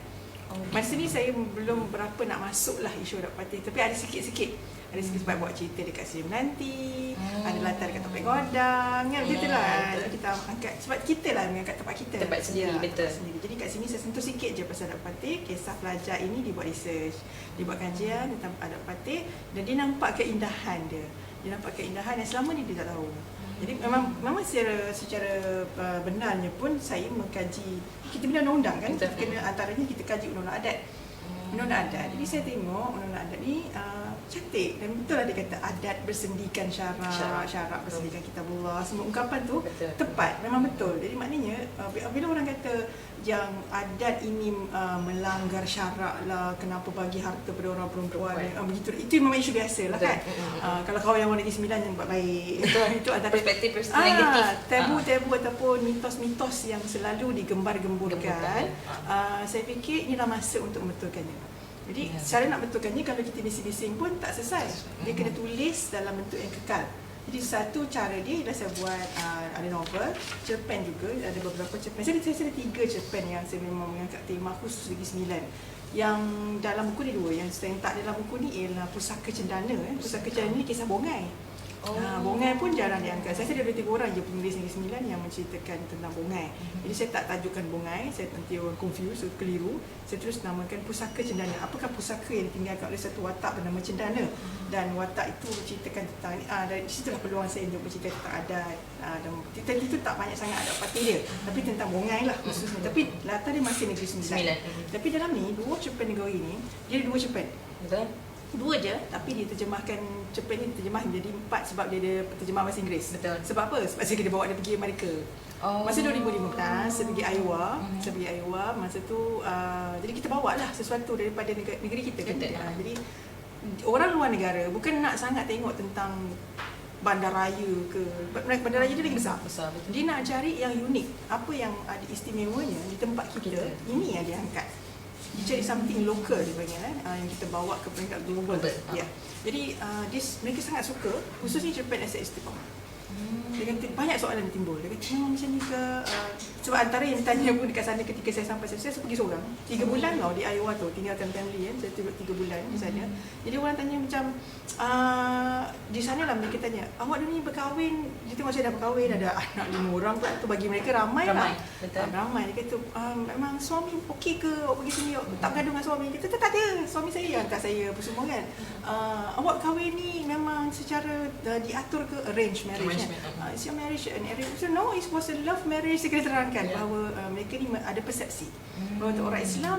Masa ni saya belum berapa nak masuk lah isu adab patih, tapi ada sikit-sikit. Ada sikit sebab buat cerita dekat Seri Menanti, ada latar dekat Topeng Godang, kan begitu lah. Kita angkat, sebab kita lah mengangkat tempat kita. Tempat sendiri, betul. Tempat sendiri. Jadi kat sini saya sentuh sikit je pasal adab patih. Kisah pelajar ini dia buat research, dia buat kajian tentang adab patih dan dia nampak keindahan dia. Dia nampak keindahan yang selama ni dia tak tahu. Jadi memang secara benarnya pun saya mengkaji, kita bina undang-undang kan, kena antaranya kita kaji undang-undang adat. Undang-undang adat. Jadi saya tengok undang-undang adat ni cantik dan betul lah dia kata adat bersendikan syarak bersendikan kitabullah. Semua ungkapan tu tepat, memang betul. Jadi maknanya bila orang kata yang adat ini melanggar syarak lah, kenapa bagi harta pada orang perempuan, begitu, itu memang isu biasa lah kan. Kalau kau yang orang Negeri Sembilan yang buat baik, itu antara perspektif negatif, tabu ataupun mitos-mitos yang selalu digembar-gemburkan. Saya fikir inilah masa untuk membetulkannya. Jadi cara nak betulkannya, kalau kita bising-bising pun tak selesai. Dia kena tulis dalam bentuk yang kekal. Jadi satu cara dia ialah saya buat ada novel, cerpen juga, ada beberapa cerpen. Saya ada 3 cerpen yang saya memang mengangkat tema khusus Negeri Sembilan. Yang dalam buku ni 2, yang saya tak dalam buku ni ialah Pusaka Cendana. Pusaka Cendana ni kisah Bongai. Bongai pun jarang diangkat. Saya ada 2-3 orang je penulis Negeri Sembilan yang menceritakan tentang Bongai. Jadi saya tak tajukan Bongai, saya nanti orang confuse, keliru. Saya terus namakan Pusaka Cendana. Apakah pusaka yang ditinggalkan oleh satu watak bernama Cendana? Dan watak itu menceritakan tentang dari situlah peluang saya untuk bercerita tentang adat. Dan cerita itu tak banyak sangat adab patih dia, tapi tentang Bongai lah khususnya. Tapi latar dia masih Negeri Sembilan. Tapi dalam ni 2 cerpen Negeri ni, dia ada 2 cerpen. Betul? 2 je, tapi dia cerpen ni terjemah menjadi 4 sebab dia ada terjemah bahasa Inggeris. Betul. Sebab apa? Sebab saya kena bawa dia pergi Amerika. Masa 2015, saya pergi Iowa. Masa tu, jadi kita bawa lah sesuatu daripada negeri kita kan. Jadi orang luar negara bukan nak sangat tengok tentang bandaraya ke, bandaraya dia lagi besar. Dia nak cari yang unik, apa yang ada istimewanya di tempat kita. Ini yang dia angkat. Dia cari something local dia panggil, yang kita bawa ke peringkat global. Ya. Jadi mereka sangat suka, khususnya cerpen Asal Istiqamah. Dia kata banyak soalan yang timbul. Dia kata macam ni ke, sebab antara yang ditanya pun dekat sana ketika saya sampai, saya pergi seorang 3 bulan tau di Iowa tu, tinggalkan family kan. Saya tengok 3 bulan di sana. Jadi orang tanya macam di sana lah mereka tanya, awak ni berkahwin, dia tengok saya dah berkahwin, ada anak 5 orang pula tu, bagi mereka ramai lah. Ramai. Dia kata memang suami okey ke awak pergi sini, tak bergaduh dengan suami? Dia kata tak ada, suami saya hantar saya apa semua kan. Awak kahwin ni memang secara diatur ke arrange marriage kan? Is your marriage an arranged? So no, it was a love marriage. Saya kena terangkan bahawa mereka ni ada persepsi bahawa untuk orang Islam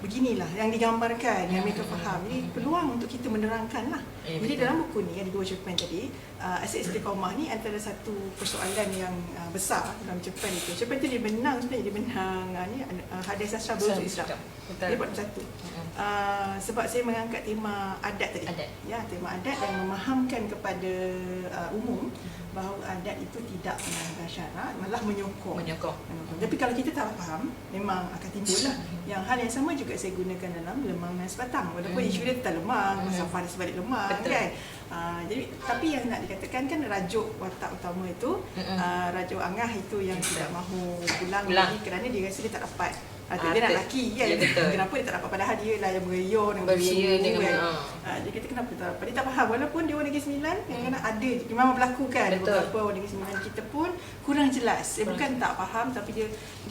beginilah yang digambarkan, yang mereka faham. Jadi peluang untuk kita menerangkan lah. Jadi dalam buku ni ada 2 cerpen tadi. Asal Istiqamah ni antara satu persoalan yang besar dalam cerpen itu. Cerpen tu dia menang sebenarnya, dia menang Hadiah Sastra Berujung Islam. Dia buat satu. Sebab saya mengangkat tema adat tadi. Ya, tema adat dan memahamkan kepada umum bahawa adat itu tidak melanggar syarak, malah menyokong. Tapi kalau kita tak faham, memang akan timbullah. Yang hal yang sama juga saya gunakan dalam Lemang dan Sebatang. Walaupun isu dia tentang lemang, safar di sebalik lemang kan. Jadi tapi yang nak dikatakan kan rajuk watak utama itu, rajuk Angah itu yang tidak mahu pulang lagi kerana dia rasa dia tak dapat. Dia nak lelaki kan. Kenapa dia tak dapat, padahal dia lah yang beriur dengan bersuhu kan. Dia kata kenapa tak dapat. Dia tak faham, walaupun dia orang Negeri Sembilan, kadang-kadang ada, memang berlaku kan. Beberapa orang Negeri Sembilan kita pun kurang jelas. Bukan tak faham, tapi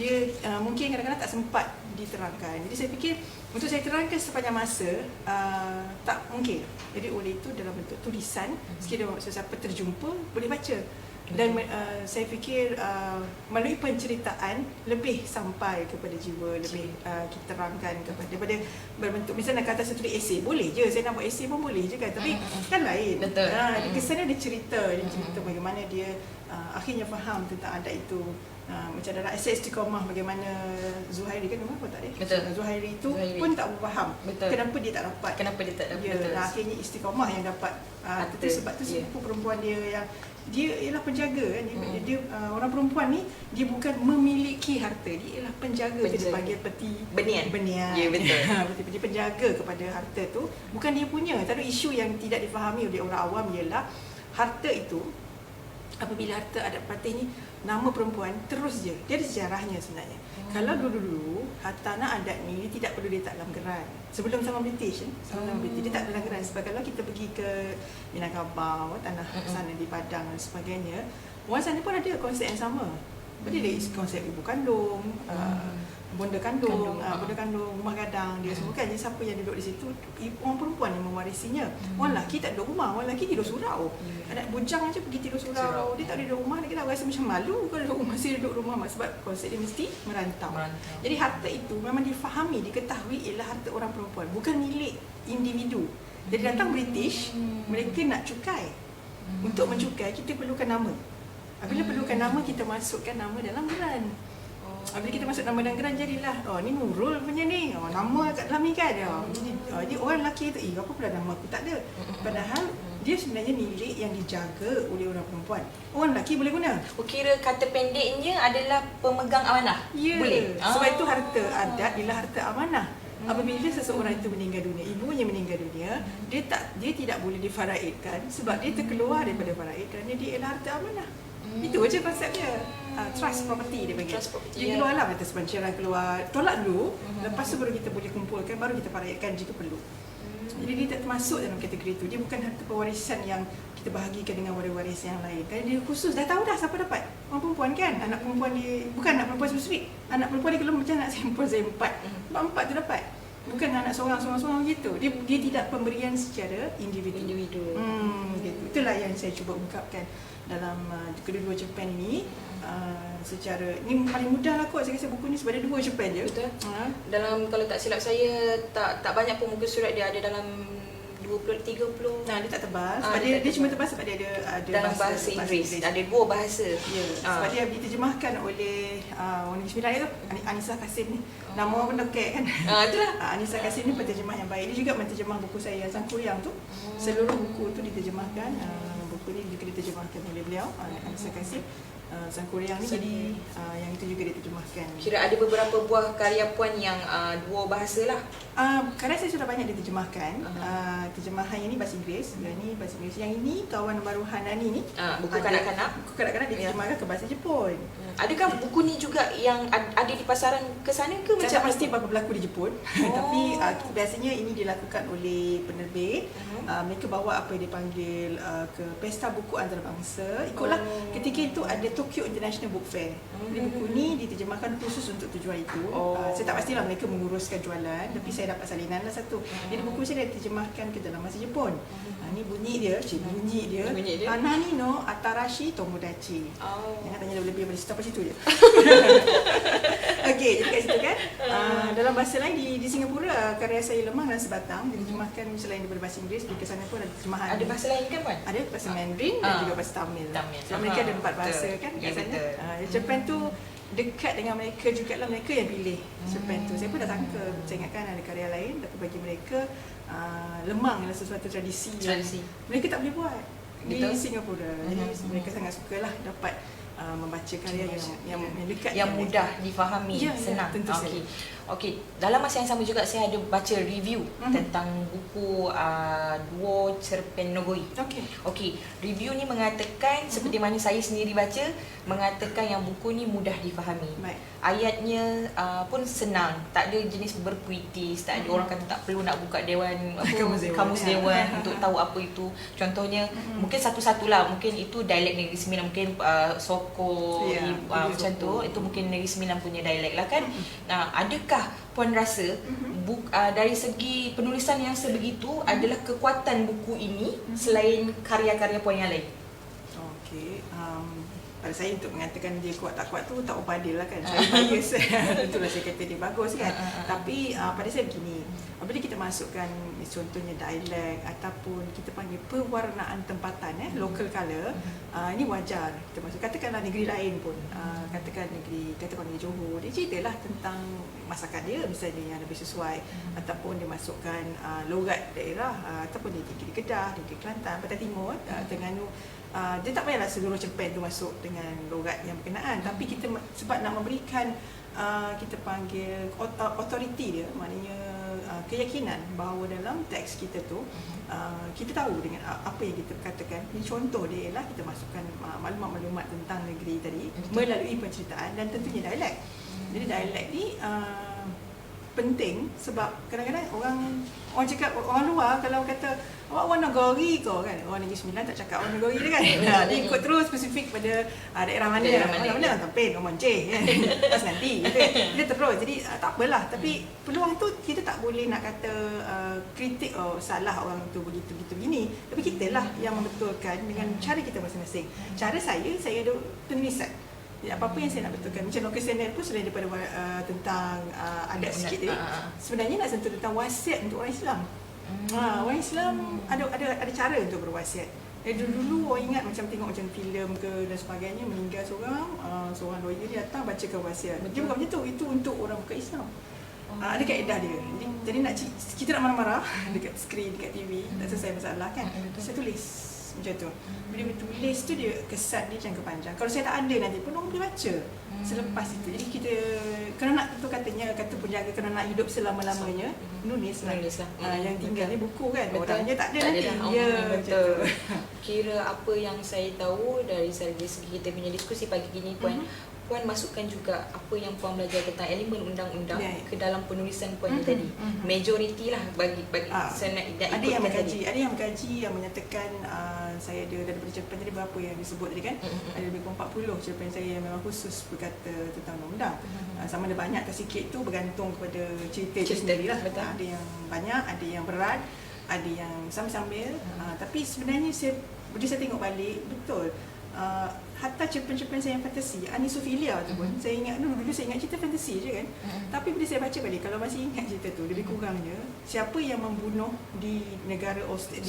dia mungkin kadang-kadang tak sempat diterangkan. Jadi saya fikir untuk saya terangkan sepanjang masa tak mungkin. Jadi oleh itu dalam bentuk tulisan, sekiranya siapa terjumpa boleh baca. Dan saya fikir melalui penceritaan lebih sampai kepada jiwa, lebih kita terangkan daripada berbentuk misalnya kata saya tulis esei, boleh je saya nak buat esei pun boleh je kan, tapi kan lain. Betul. Kesannya ada cerita, bagaimana dia akhirnya faham tentang adat itu. Macam dalam Esei Istiqomah bagaimana Zuhairi kan nama apa tak dia? Betul. Zuhairi itu pun tak faham kenapa dia tak dapat. Betul. Akhirnya Istiqomah yang dapat. Itu sebab tu sepupu perempuan dia yang dia ialah penjaga kan. Dia orang perempuan ni dia bukan memiliki harta, dia ialah penjaga. Dia panggil peti benian. Ya, betul. Dia penjaga kepada harta tu, bukan dia punya. Tapi isu yang tidak difahami oleh orang awam ialah harta itu, apabila harta adat patih ni nama perempuan terus je, dia ada sejarahnya sebenarnya. Kalau dulu-dulu harta anak adat ni dia tidak perlu letak dalam geran. Sebelum zaman British, dia tak dalam geran. Sebab kalau kita pergi ke Minangkabau, tanah sana di Padang dan sebagainya, orang sana pun ada konsep yang sama. Jadi ada konsep ibu kandung, bonda kandung, rumah gadang, dia semua kan. Jadi siapa yang duduk di situ, orang perempuan yang mewarisinya. Orang lelaki tak duduk rumah, orang lelaki tidur surau. Anak bujang aja pergi tidur surau. Dia tak duduk rumah, dia kira rasa macam malu kalau masih duduk rumah, sebab konsep dia mesti merantau. Jadi harta itu memang difahami, diketahui ialah harta orang perempuan, bukan milik individu. Jadi datang British, mereka nak cukai. Untuk mencukai kita perlukan nama. Apabila perlukan nama, kita masukkan nama dalam geran. Apabila kita masuk nama dalam geran, jadilah ni Nurul punya ni, nama kat dalam ni kan. Jadi orang lelaki tu, apa pula nama aku, tak ada. Padahal dia sebenarnya milik yang dijaga oleh orang perempuan. Orang lelaki boleh guna. Kira kata pendeknya adalah pemegang amanah. Ya, boleh. Sebab itu harta adat ialah harta amanah. Apabila seseorang itu meninggal dunia, ibunya meninggal dunia, dia tidak boleh difaraidkan sebab dia terkeluar daripada faraid kerana dia ialah harta amanah. Itu aja konsepnya. Trust property dia panggil. Dia keluarlah atas pancaran keluar. Tolak dulu, lepas tu baru kita boleh kumpulkan, baru kita faraidkan jika perlu. Jadi dia tak termasuk dalam kategori itu. Dia bukan harta pewarisan yang kita bahagikan dengan waris-waris yang lain. Kerana dia khusus, dah tahu dah siapa dapat. Orang perempuan kan, anak perempuan dia, bukan anak perempuan spesifik. Anak perempuan dia kalau macam anak saya empat. Sebab empat tu dapat. Bukan anak seorang-seorang gitu. Dia tidak pemberian secara individu. Gitu. Itulah yang saya cuba ungkapkan dalam kedua-dua cerpen ini. Secara ni paling mudah lah kot saya rasa buku ni sebab ada 2 cerpen je. Betul. Dalam kalau tak silap saya tak banyak pun muka surat dia ada dalam 20-30. Dia tak tebal sebab dia cuma tebal sebab dia ada dalam bahasa Inggeris. Ada 2 bahasa. Ya. Sebab dia diterjemahkan oleh orang Negeri Sembilan tu, Anissa Kasim ni. Nama orang pun dekek kan. Itulah. Anissa Kasim ni penterjemah yang baik. Dia juga menterjemah buku saya Sang Kuryang tu. Seluruh buku tu diterjemahkan. Buku ni juga diterjemahkan oleh beliau, Anissa Kasim. Sang Kuryang ni jadi yang itu juga diterjemahkan. Kira ada beberapa buah karya puan yang 2 bahasa lah. Karya saya sudah banyak diterjemahkan. Terjemahan yang ini bahasa Inggeris, yang ini bahasa Inggeris. Yang ini Kawan Baru Hanani ni, buku kanak-kanak. Buku kanak-kanak diterjemahkan ke bahasa Jepun. Adakah buku ni juga yang ada di pasaran ke sana ke? Saya tak pasti berapa berlaku di Jepun. Tapi biasanya ini dilakukan oleh penerbit. Mereka bawa apa yang dipanggil ke Pesta Buku Antarabangsa. Ikutlah ketika itu ada Tokyo International Book Fair. Jadi buku ni diterjemahkan khusus untuk tujuan itu. Saya tak pastilah mereka menguruskan jualan, tapi saya dapat salinan lah satu. Jadi buku saya diterjemahkan ke dalam bahasa Jepun. Ni bunyi dia, bunyi dia. Hanani no Atarashi Tomodachi. Jangan tanya lebih dari situ, apa situ je. Okey, jadi kat situ kan. Dalam bahasa lain di Singapura, karya saya Lemah dan Sebatang diterjemahkan selain daripada bahasa Inggeris, di sana pun ada terjemahan. Ada bahasa lain kan Puan? Ada bahasa Mandarin dan juga bahasa Tamil. Sebab mereka ada 4 bahasa kan kat sana. Cerpen tu dekat dengan mereka jugalah, mereka yang pilih cerpen tu. Saya pun dah sangka, saya ingatkan ada karya lain, tapi bagi mereka lemang adalah sesuatu tradisi yang mereka tak boleh buat di Singapura. Jadi mereka sangat sukalah dapat membaca karya yang dekat, yang mudah difahami, senang. Tentu saja. Okey, dalam masa yang sama juga saya ada baca review tentang buku Duo Cerpen Nogoi. Okey, review ni mengatakan seperti mana saya sendiri baca, mengatakan yang buku ni mudah difahami. Ayatnya pun senang, tak ada jenis berpuitis, tak ada orang kata tak perlu nak buka dewan kamus dewan untuk tahu apa itu. Contohnya mungkin satu-satulah, mungkin itu dialek Negeri Sembilan, mungkin Soko macam tu, itu mungkin Negeri Sembilan punya dialek lah kan. Adakah Puan rasa dari segi penulisan yang sebegitu adalah kekuatan buku ini selain karya-karya Puan yang lain? Okey, pada saya untuk mengatakan dia kuat tak kuat tu tak berapa adil lah kan. Saya bias. Itulah saya kata dia bagus kan. Tapi pada saya begini, apabila kita masukkan contohnya dialek ataupun kita panggil pewarnaan tempatan, local colour, ini wajar kita masuk. Katakanlah negeri lain pun, katakan negeri Johor, dia ceritalah tentang masakan dia misalnya yang lebih sesuai, ataupun dia masukkan logat daerah, ataupun dia negeri Kedah, negeri Kelantan, Pantai Timur, Terengganu. Dia tak payahlah seluruh cerpen tu masuk dengan logat yang berkenaan, tapi kita sebab nak memberikan kita panggil authority dia, maknanya keyakinan bahawa dalam teks kita tu kita tahu dengan apa yang kita katakan. Ini contoh dia ialah kita masukkan maklumat-maklumat tentang negeri tadi melalui penceritaan dan tentunya dialek. Jadi dialek ni penting sebab kadang-kadang orang cakap, orang luar kalau kata awak orang Negeri kau kan, orang Negeri Sembilan tak cakap orang Negeri dia kan. Dia ikut terus spesifik pada daerah mana. Mana Tampin, orang Manceh kan. Pas nanti gitu. Dia terus. Jadi tak apalah, tapi peluang tu kita tak boleh nak kata kritik salah orang tu begitu begini. Tapi kitalah yang membetulkan dengan cara kita masing-masing. Cara saya ada penulisan. Apa-apa yang saya nak betulkan, macam Local Standard pun selain daripada tentang adat sikit tadi, sebenarnya nak sentuh tentang wasiat untuk orang Islam. Orang Islam ada cara untuk berwasiat. Dulu orang ingat macam tengok macam filem ke dan sebagainya, meninggal seorang lawyer dia datang bacakan wasiat. Dia bukan macam tu, itu untuk orang bukan Islam. Ada kaedah dia. Jadi kita nak marah-marah dekat skrin, dekat TV, tak selesai masalah kan. Saya tulis macam tu. Bila tulis tu dia kesan dia jangka panjang. Kalau saya tak ada nanti pun orang boleh baca selepas itu. Jadi kita kena nak tu kata penjaga kena nak hidup selama-lamanya, menulis lah. Yang tinggal ni buku kan. Orangnya tak ada nanti. Ya, betul. Kira apa yang saya tahu dari segi kita punya diskusi pagi ini, Puan masukkan juga apa yang Puan belajar tentang elemen undang-undang ke dalam penulisan Puan tadi. Majoriti lah bagi saya nak ada yang mengkaji, yang menyatakan saya ada daripada cerpen tadi berapa yang disebut tadi kan. Ada lebih kurang 40 cerpen saya yang memang khusus berkata tentang undang-undang. Sama ada banyak atau sikit tu bergantung kepada cerita itu sendirilah. Ada yang banyak, ada yang berat, ada yang sambil-sambil. Tapi sebenarnya bila saya tengok balik, betul. Hatta cerpen-cerpen saya yang fantasi, Anisophilia tu pun saya ingat dulu saya ingat cerita fantasi je kan. Tapi bila saya baca balik, kalau masih ingat cerita tu, lebih kurangnya siapa yang membunuh di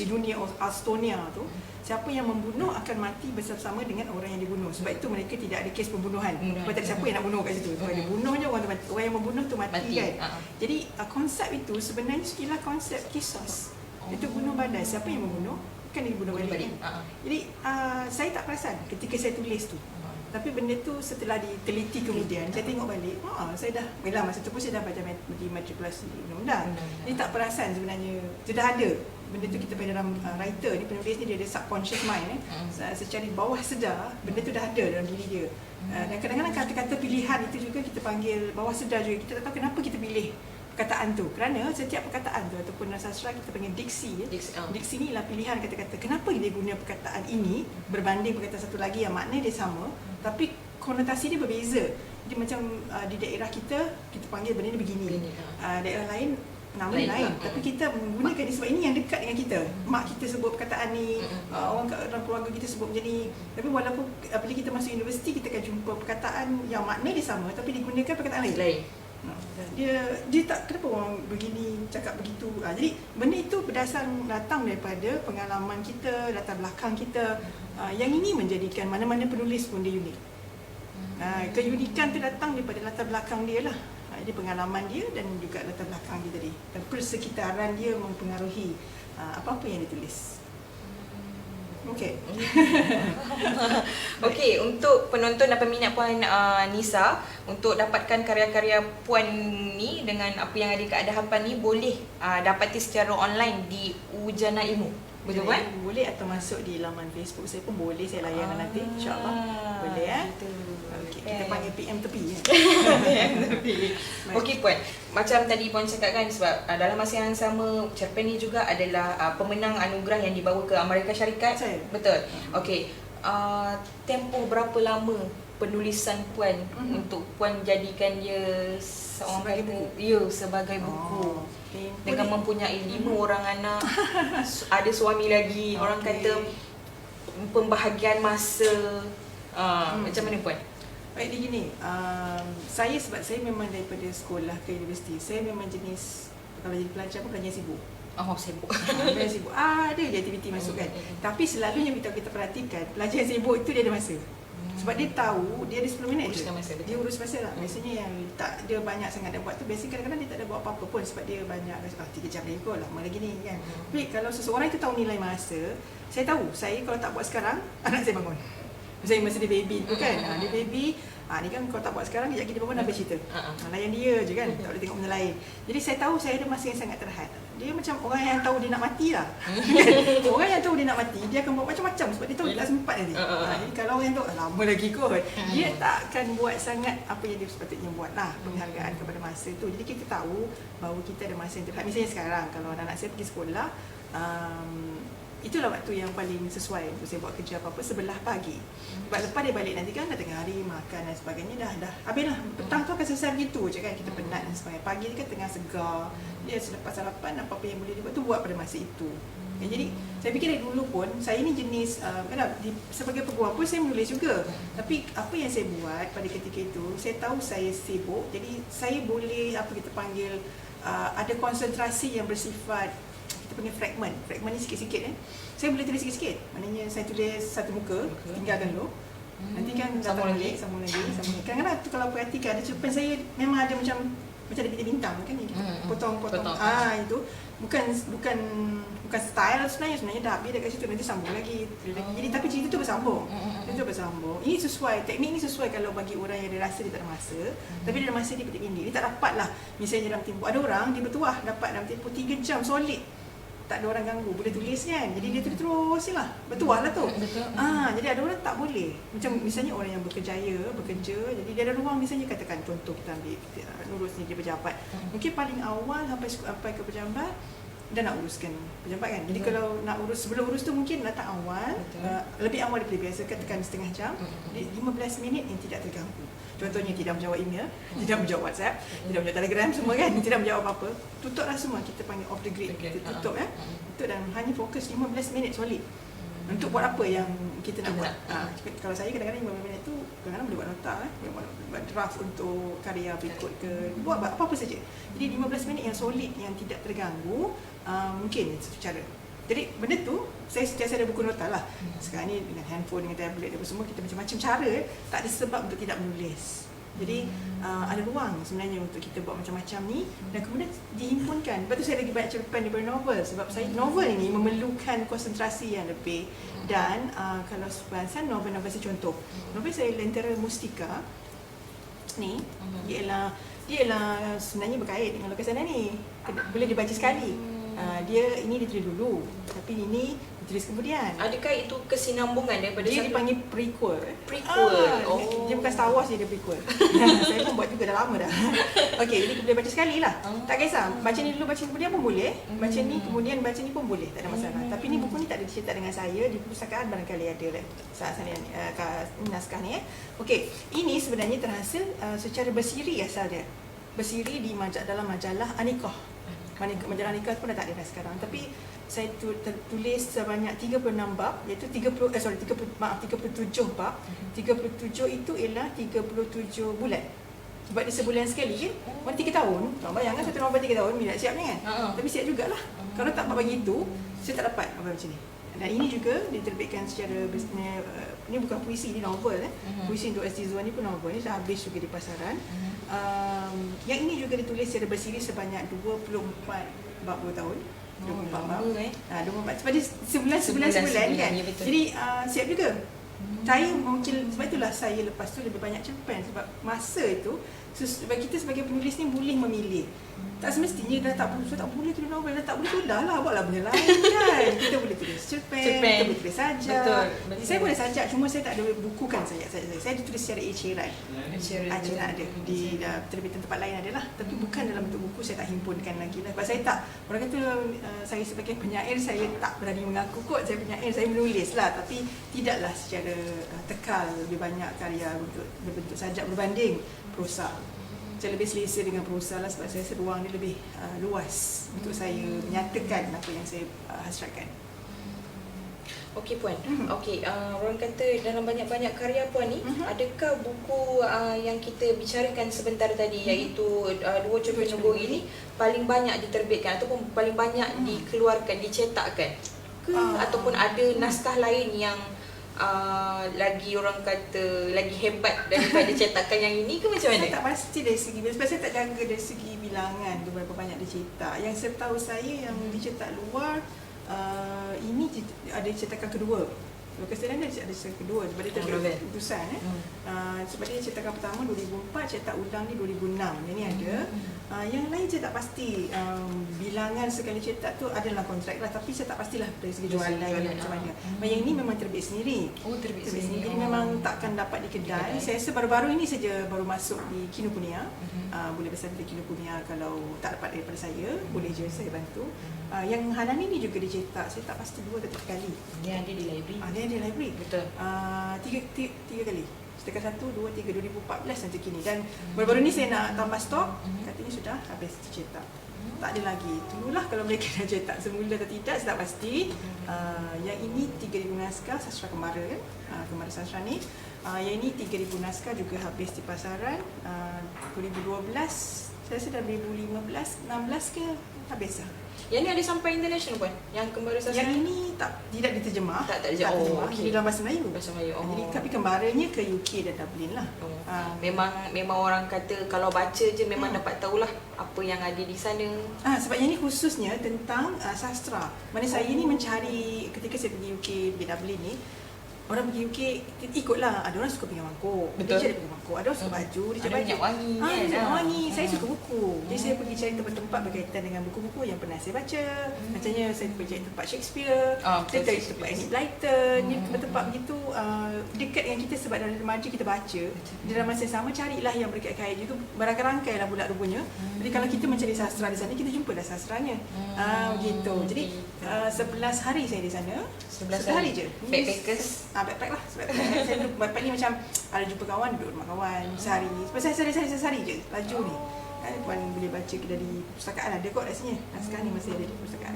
dunia Estonia tu, siapa yang membunuh akan mati bersama dengan orang yang dibunuh. Sebab itu mereka tidak ada kes pembunuhan. Sebab tak ada siapa yang nak bunuh kat situ. Sebab dia bunuh je orang tu mati. Orang yang membunuh tu mati. Kan. Jadi konsep itu sebenarnya ialah konsep kisos. Itu bunuh badan. Siapa yang membunuh kan dia bunuh balik. Jadi saya tak perasan ketika saya tulis tu. Tapi benda tu setelah diteliti kemudian saya tengok balik, saya dah masa tu pun saya dah baca di matrikulasi undang-undang. Jadi tak perasan sebenarnya dia dah ada. Benda tu kita pada dalam writer ni, penulis ni dia ada subconscious mind secara bawah sedar benda tu dah ada dalam diri dia. Dan kadang-kadang kata-kata pilihan itu juga kita panggil bawah sedar juga. Kita tak tahu kenapa kita pilih perkataan tu, kerana setiap perkataan tu ataupun dalam sastra kita panggil diksi. Diksi ni ialah pilihan kata-kata. Kenapa dia guna perkataan ini berbanding perkataan satu lagi yang makna dia sama tapi konotasi dia berbeza. Jadi macam di daerah kita panggil benda ni begini. Daerah lain nama lain. Tapi kita menggunakan dia sebab ini yang dekat dengan kita. Mak kita sebut perkataan ni, orang dalam keluarga kita sebut macam ni. Tapi walaupun bila kita masuk universiti kita akan jumpa perkataan yang makna dia sama tapi digunakan perkataan lain. Dia tak, kenapa orang begini cakap begitu. Jadi benda itu datang daripada pengalaman kita, latar belakang kita. Yang ini menjadikan mana-mana penulis pun dia unik. Keunikan tu datang daripada latar belakang dia lah. Jadi pengalaman dia dan juga latar belakang dia tadi. Dan persekitaran dia mempengaruhi apa-apa yang ditulis. Okey. Okey, untuk penonton dan peminat Puan Nisa, untuk dapatkan karya-karya Puan ni dengan apa yang ada kat hadapan ni, boleh dapati secara online di Ujana Ilmu. Betul kan? Boleh, atau masuk di laman Facebook saya pun boleh, saya layan nanti insya-Allah. Boleh Okay, kita panggil PM tepi ya. PM tepi. Okey Puan, macam tadi Puan cakap kan, sebab dalam masa yang sama cerpen ni juga adalah pemenang anugerah yang dibawa ke Amerika Syarikat. Betul. Okey. Tempoh berapa lama penulisan Puan untuk Puan jadikan dia sebagai buku? Dengan mempunyai 5 orang anak, ada suami lagi. Orang kata pembahagian masa macam mana Puan? Baik, dia gini, saya sebab saya memang daripada sekolah ke universiti, saya memang jenis kalau jadi pelajar pun pelajar sibuk. Sibuk. Pelajar sibuk. Ada je aktiviti masuk kan. Tapi selalunya kita perhatikan, pelajar yang sibuk itu dia ada masa. Sebab dia tahu dia ada 10 minit je. Dia urus masa lah. Biasanya yang tak dia banyak sangat nak buat tu, biasanya kadang-kadang dia tak ada buat apa-apa pun sebab dia banyak 3 jam lagi kot, lama lagi ni kan. Tapi kalau seseorang itu tahu nilai masa, saya tahu, saya kalau tak buat sekarang, anak saya bangun. Misalnya masa dia baby tu kan, dia baby, ni kan kalau tak buat sekarang, kejap lagi dia bangun habis cerita. Layan dia je kan, tak boleh tengok benda lain. Jadi saya tahu saya ada masa yang sangat terhad. Dia macam orang yang tahu dia nak mati lah. Orang yang tahu dia nak mati, dia akan buat macam-macam sebab dia tahu dia tak sempat nanti. Jadi kalau orang yang tahu, lama lagi kot, dia tak akan buat sangat apa yang dia sepatutnya buat lah, penghargaan kepada masa tu. Jadi kita tahu bahawa kita ada masa yang terhad. Misalnya sekarang, kalau anak-anak saya pergi sekolah, itulah waktu yang paling sesuai untuk saya buat kerja apa-apa sebelah pagi. Sebab lepas dia balik nanti kan dah tengah hari, makan dan sebagainya, dah habis lah. Petang tu akan selesai begitu je kan, kita penat dan sebagainya. Pagi ni kan tengah segar, dia selepas sarapan, apa-apa yang boleh dibuat tu buat pada masa itu. Jadi saya fikir dari dulu pun, saya ni jenis, sebagai peguam pun saya menulis juga. Tapi apa yang saya buat pada ketika itu, saya tahu saya sibuk, jadi saya boleh, apa kita panggil, ada konsentrasi yang bersifat, kita panggil fragment ni sikit-sikit saya boleh tulis sikit-sikit, maknanya saya tulis satu muka, tinggalkan dulu, nanti kan sambung lagi. Kadang-kadang tu kalau perhatikan, ada cerpen saya memang ada macam ada bintang kan, potong-potong. Itu bukan style sebenarnya dah habis dekat situ, nanti sambung lagi. Jadi tapi cerita tu bersambung. Ini sesuai, teknik ni sesuai kalau bagi orang yang dia rasa dia tak ada masa, tapi dia ada masa dia pendek-pendek. Dia tak dapat lah, misalnya dalam tempoh, ada orang dia bertuah dapat dalam tempoh 3 jam solid, tak ada orang ganggu, boleh tulis kan. Jadi dia terus je lah, bertuah lah tu. Jadi ada orang tak boleh. Macam misalnya orang yang bekerja, jadi dia ada ruang, misalnya katakan contoh kita ambil Nurul ni, dia pejabat. Mungkin paling awal sampai ke pejabat, dah nak uruskan pejabat kan. Jadi kalau nak urus, sebelum urus tu mungkin datang awal, lebih awal daripada biasa, katakan setengah jam, 15 minit yang tidak terganggu. Contohnya tidak menjawab email, tidak menjawab WhatsApp, tidak menjawab Telegram semua kan, tidak menjawab apa-apa. Tutuplah semua, kita panggil off the grid, kita tutup tutup dan hanya fokus 15 minit solid untuk buat apa yang kita nak buat. Kalau saya kadang-kadang 15 minit tu kadang-kadang boleh buat nota, buat draft untuk karya berikut ke, buat apa-apa saja. Jadi 15 minit yang solid yang tidak terganggu, mungkin satu cara. Jadi benda tu saya sentiasa ada buku nota lah. Sekarang ni dengan handphone, dengan tablet apa semua, kita macam-macam cara, tak ada sebab untuk tidak menulis. Jadi ada ruang sebenarnya untuk kita buat macam-macam ni, dan kemudian dihimpunkan. Lepas tu saya lagi banyak cerpen daripada novel, sebab saya novel ini memerlukan konsentrasi yang lebih. Dan kalau sebenarnya novel-novel saya contoh, novel saya Lentera Mustika ni, dia ialah sebenarnya berkait dengan lukisan ni, boleh dibaca sekali. Dia ditulis dulu, tapi ini ditulis kemudian. Adakah itu kesinambungan daripada dia dipanggil prequel? Dia bukan Star Wars, dia prequel. Saya pun buat juga dah lama dah. Okey, jadi boleh baca sekali lah. Tak kisah, baca ni dulu, baca kemudian pun boleh. Baca ni kemudian baca ni pun boleh, tak ada masalah. Tapi ni buku ni tak ada dicetak dengan saya, di perpustakaan barangkali ada saat naskah ni. Okey, ini sebenarnya terhasil secara bersiri asal dia. Bersiri di dalam majalah Anikah. Majalah Nikah pun dah tak ada dah sekarang, tapi saya tulis sebanyak 36 bab, iaitu 37 bab. 37 itu ialah 37 bulan. Sebab dia sebulan sekali kan, 3 tahun. Bayangkan satu novel 3 tahun, bila siap ni kan. Tapi siap jugalah. Kalau tak buat bagi itu, saya tak dapat novel macam ni. Dan ini juga diterbitkan secara ini bukan puisi, ini novel. Puisi untuk SD Zuan ni pun novel, ni dah habis juga di pasaran. Yang ini juga ditulis secara bersiri sebanyak 24 bab 2 tahun. 24 bab. 24 sebab dia sebulan kan. Jadi siap juga. Saya mungkin, sebab itulah saya lepas tu lebih banyak cerpen, sebab masa itu sebab kita sebagai penulis ni boleh memilih. Tak semestinya dah tak boleh tulis novel, dah tak boleh tu dah lah, buatlah benda lain kan. Kita boleh tulis cerpen, kita boleh tulis sajak. Betul. Saya boleh sajak, cuma saya tak ada bukukan sajak saya. Saya ditulis secara eceran. Eceran ada di terbitan tempat lain adalah, tapi bukan dalam bentuk buku, saya tak himpunkan lagi lah. Sebab saya tak, orang kata saya sebagai penyair, saya tak berani mengaku kot saya penyair, saya menulis lah, tapi tidaklah secara tekal lebih banyak karya berbentuk sajak berbanding prosa. Saya lebih selesa dengan prosa lah, sebab saya rasa ruang ni lebih luas untuk saya menyatakan apa yang saya hasratkan. Okey Puan. Okey, orang kata dalam banyak-banyak karya Puan ni, adakah buku yang kita bicarakan sebentar tadi iaitu Dua Cerpen Nogori ini paling banyak diterbitkan ataupun paling banyak dikeluarkan, dicetakkan? Ke ataupun ada naskah lain yang lagi orang kata lagi hebat daripada cetakan yang ini ke macam mana? Saya tak pasti dari segi, sebab saya tak jaga dari segi bilangan berapa banyak dicetak. Yang setahu saya yang dicetak luar, ini ada cetakan kedua. Lukas Telan ada cetakan kedua sebab dia terbit utusan. Sebab dia cetakan pertama 2004, cetak ulang ni 2006. Yang ni ada. Yang lain saya tak pasti. Bilangan sekali cetak tu adalah kontrak lah, tapi saya tak pastilah dari segi jualan macam mana. Yang ini memang terbit sendiri. Terbit sendiri. Jadi memang takkan dapat di kedai. Saya rasa baru-baru ini saja baru masuk di Kinokuniya. Boleh pesan di Kinokuniya kalau tak dapat daripada saya, boleh je saya bantu. Yang Hanani ni juga dicetak, saya tak pasti 2 atau 3 kali. Dia ada di library. Dia ada library. Betul. 3 kali. Setakat 1, 2, 3, 2014 sampai kini. Dan baru-baru ni saya nak tambah stok, katanya sudah habis dicetak. Tak ada lagi. Tunggulah kalau mereka dah cetak semula atau tidak, saya tak pasti. Yang ini 3,000 naskah Sastra Kemara kan? Kemara Sastra ni. Yang ini 3,000 naskah juga habis di pasaran. 2012, saya rasa dah 2015, 16 ke habis lah. Yang ni ada sampai international Puan? Yang Kemara Sastra? Yang ini tidak diterjemah. Tak terjemah. Jadi dalam bahasa Melayu. Bahasa Melayu. Jadi tapi kembaranya ke UK dan Dublin lah. Memang orang kata kalau baca je memang dapat tahulah apa yang ada di sana. Sebab yang ni khususnya tentang sastra. Mana saya ni mencari ketika saya pergi UK, pergi Dublin ni, orang pergi UK ikutlah, ada orang suka pinjam mangkuk. Betul. Dia cari mangkuk, ada orang suka baju, dia cari baju. Minyak wangi kan. Minyak wangi. Saya suka buku. Jadi saya pergi cari tempat-tempat berkaitan dengan buku-buku yang pernah saya baca. Macamnya saya pergi cari tempat Shakespeare, saya cari tempat Enid Blyton, tempat-tempat begitu dekat dengan kita sebab dalam remaja kita baca. Di dalam masa yang sama carilah yang berkait-kait itu, berangkai-rangkai lah pula rupanya. Jadi kalau kita mencari sastra di sana, kita jumpa dah sastranya. Begitu. Jadi 11 hari saya di sana. 11 hari je. Backpackers. Backpack lah. Saya duduk backpack ni macam ada jumpa kawan, duduk rumah kawan sehari. Sebab saya sehari je laju ni. Puan boleh baca dari perpustakaan, ada kot rasanya. Naskah ni masih ada di perpustakaan.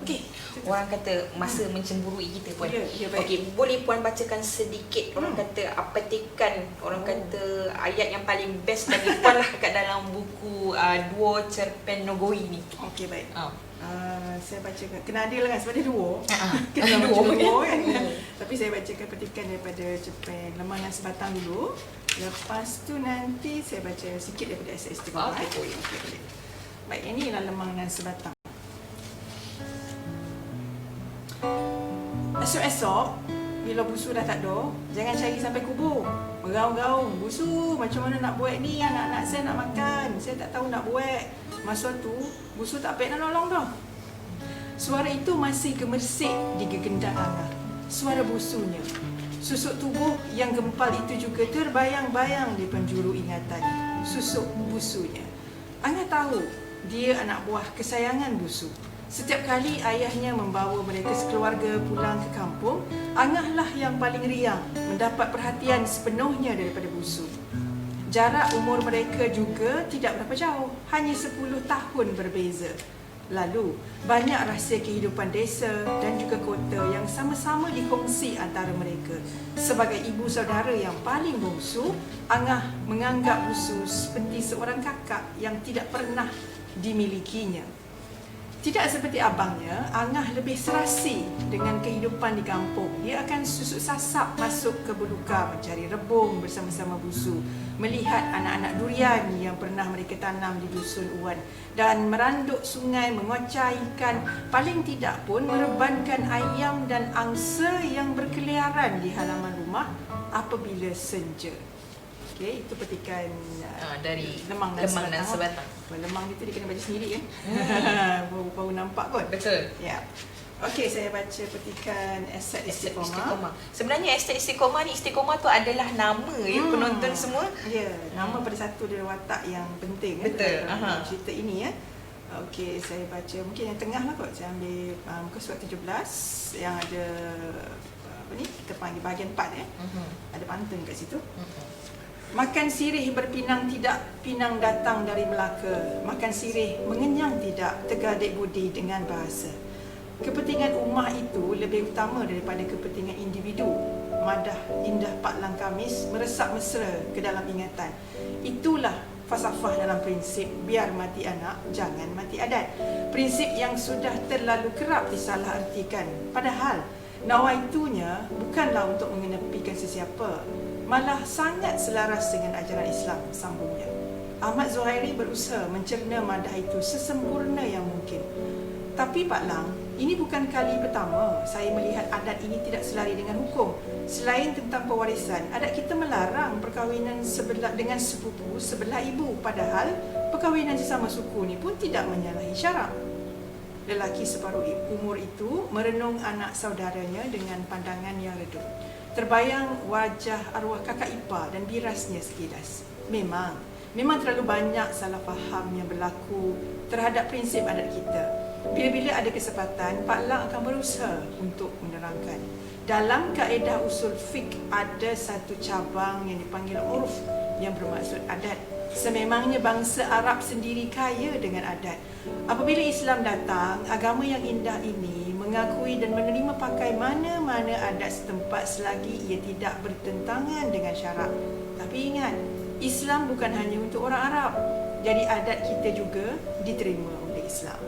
Okey. Orang kata masa mencemburui kita Puan. Ya, Okey, boleh Puan bacakan sedikit orang kata petikan, orang kata ayat yang paling best bagi Puan lah kat dalam buku Dua Cerpen Nogori ni. Okey, baik. Saya bacakan, kena adil kan sebab dia dua. Kena dua kan. Tapi saya bacakan petikan daripada cerpen Lemang dan Sebatang dulu. Lepas tu nanti saya baca sikit daripada Esat Istiqomah. Okey. Baik, ini ialah Lemang dan Sebatang. Esok-esok bila busu dah tak ada, jangan cari sampai kubur. Meraung-raung, busu macam mana nak buat ni, anak-anak saya nak makan, saya tak tahu nak buat. Masa tu busu tak payah nak nolong dah. Suara itu masih gemersik di gegendak Angah. Suara busunya. Susuk tubuh yang gempal itu juga terbayang-bayang di penjuru ingatan. Susuk busunya. Angah tahu dia anak buah kesayangan busu. Setiap kali ayahnya membawa mereka sekeluarga pulang ke kampung, Angah lah yang paling riang mendapat perhatian sepenuhnya daripada busu. Jarak umur mereka juga tidak berapa jauh, hanya 10 tahun berbeza. Lalu, banyak rahsia kehidupan desa dan juga kota yang sama-sama dikongsi antara mereka. Sebagai ibu saudara yang paling bongsu, Angah menganggap busu seperti seorang kakak yang tidak pernah dimilikinya. Tidak seperti abangnya, Angah lebih serasi dengan kehidupan di kampung. Dia akan susuk sasap masuk ke belukar mencari rebung bersama-sama busu, melihat anak-anak durian yang pernah mereka tanam di dusun Uwan, dan meranduk sungai, mengocah ikan, paling tidak pun merebankan ayam dan angsa yang berkeliaran di halaman rumah apabila senja. Okey, itu petikan dari Lemang dan Sebatang. Lemang itu dia kena baca sendiri kan? Baru nampak kot. Betul. Ya. Okey, saya baca petikan Esat Istiqomah. Sebenarnya Esat Istiqomah ni, Istiqomah tu adalah nama penonton semua. Ya, nama pada satu dari watak yang penting. Betul. Cerita ini ya. Okey, saya baca mungkin yang tengah lah kot. Saya ambil muka surat 17 yang ada apa ni? Kita panggil bahagian 4 ya. Ada pantun kat situ. Makan sirih berpinang tidak, pinang datang dari Melaka. Makan sirih mengenyang tidak, Tegadik budi dengan bahasa. kepentingan ummah itu lebih utama daripada kepentingan individu. Madah indah Pak Lang Khamis meresap mesra ke dalam ingatan. Itulah falsafah dalam prinsip biar mati anak, jangan mati adat. Prinsip yang sudah terlalu kerap disalahartikan. Padahal nawaitunya bukanlah untuk mengenepikan sesiapa, malah sangat selaras dengan ajaran Islam, sambungnya. Ahmad Zuhairi berusaha mencerna madah itu sesempurna yang mungkin. Tapi Pak Lang, ini bukan kali pertama saya melihat adat ini tidak selari dengan hukum. Selain tentang pewarisan, adat kita melarang perkahwinan dengan sepupu sebelah ibu. Padahal perkahwinan sesama suku ni pun tidak menyalahi syarak. Lelaki separuh umur itu merenung anak saudaranya dengan pandangan yang redup. Terbayang wajah arwah kakak ipar dan birasnya sekilas. Memang terlalu banyak salah faham yang berlaku terhadap prinsip adat kita. Bila-bila ada kesempatan, Pak Lang akan berusaha untuk menerangkan. Dalam kaedah usul fiqh ada satu cabang yang dipanggil uruf yang bermaksud adat. Sememangnya bangsa Arab sendiri kaya dengan adat. Apabila Islam datang, agama yang indah ini mengakui dan menerima pakai mana-mana adat setempat selagi ia tidak bertentangan dengan syarak. Tapi ingat, Islam bukan hanya untuk orang Arab. Jadi adat kita juga diterima oleh Islam.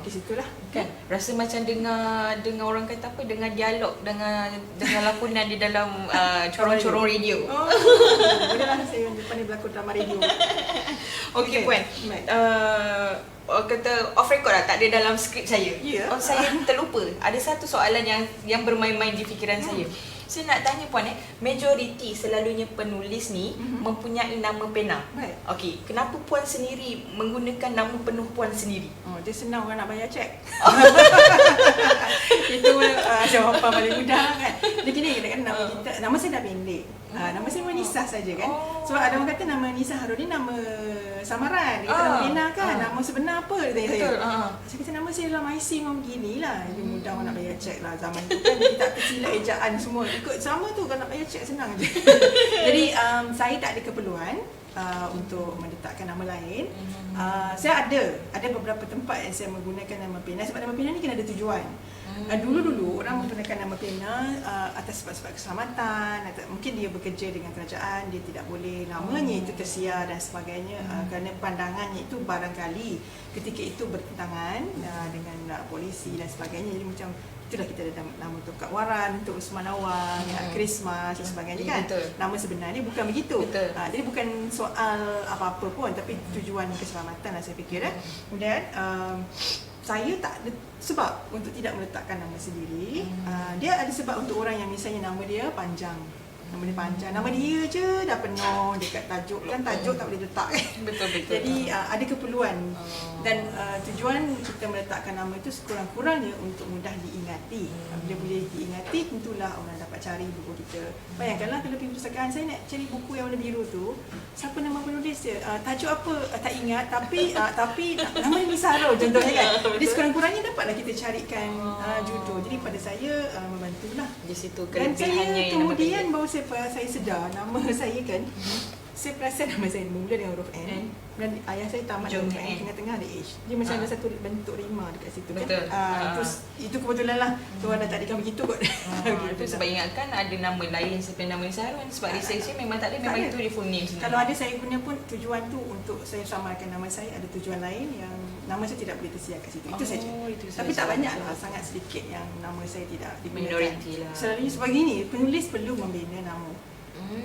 Di situlah kan rasa macam dengar orang kata apa, dengar dialog dengan lakonan di dalam corong-corong radio. Oh, bolehlah saya pandai berlakon drama radio. Okey puan. Kata off record lah, tak ada dalam skrip saya. Yeah. Saya terlupa. Ada satu soalan yang bermain-main di fikiran saya. Saya nak tanya puan, majoriti selalunya penulis ni mempunyai nama pena. Baik. Okey, kenapa puan sendiri menggunakan nama penuh puan sendiri? Dia senang orang nak bayar cek. Itu jawapan paling mudah kan. Dia gini kan, nama saya dah pendek. Nama saya Nisa saja kan. Sebab ada orang kata nama Nisa Harun ni nama samaran. Dia nama pena kan. Nama sebenar apa? Dia tanya saya. Saya kata nama saya dalam IC memang beginilah. Lebih mudah orang nak bayar cek lah. Zaman tu kan kita tak kecilah ejaan semua. Ikut sama tu kalau nak bayar cek senang je. Jadi saya tak ada keperluan untuk meletakkan nama lain. Saya ada beberapa tempat yang saya menggunakan nama pena. Sebab nama pena ni kan ada tujuan. Dulu-dulu orang menggunakan nama pena atas sebab-sebab keselamatan, atau mungkin dia bekerja dengan kerajaan, dia tidak boleh namanya itu tersiar dan sebagainya, kerana pandangannya itu barangkali ketika itu bertentangan dengan polisi dan sebagainya. Jadi macam itulah kita ada nama untuk Kak Waran, untuk Usman Awang, Christmas dan sebagainya kan. Betul. Nama sebenarnya bukan begitu. Jadi bukan soal apa-apa pun, tapi tujuan keselamatan lah saya fikir. Kemudian saya tak ada sebab untuk tidak meletakkan nama sendiri. Dia ada sebab untuk orang yang misalnya nama dia panjang. Nama dia panjang, nama dia je dah penuh dekat tajuk kan, tajuk tak boleh letak kan. Betul. Jadi ada keperluan dan tujuan kita meletakkan nama itu sekurang-kurangnya untuk mudah diingati. Bila boleh diingati, tentulah orang dapat cari buku kita. Bayangkanlah kalau pergi perpustakaan saya nak cari buku yang warna biru tu, siapa nama penulis dia, tajuk apa tak ingat, tapi nama dia Nisa Harun contohnya kan. Jadi sekurang-kurangnya dapatlah kita carikan judul. Jadi pada saya membantulah di situ dan kelebihannya. saya kemudian baru saya sedar nama saya kan, saya perasan nama saya mula dengan huruf N dan ayah saya tamat dengan huruf N, tengah-tengah ada H. Dia macam ada satu bentuk rima dekat situ kan. Itu kebetulan lah Tuhan dah takdirkan begitu kot. Itu sebab ingatkan ada nama lain seperti nama Nisa Harun, sebab research memang tak ada, memang itu dia full name sebenarnya. Kalau ada saya guna pun tujuan tu untuk saya samarkan nama saya, ada tujuan lain yang nama saya tidak boleh tersiar kat situ. Itu saja. Tapi tak banyak lah, sangat sedikit yang nama saya tidak digunakan. Minoriti lah. Selalunya sebagini, penulis perlu membina nama.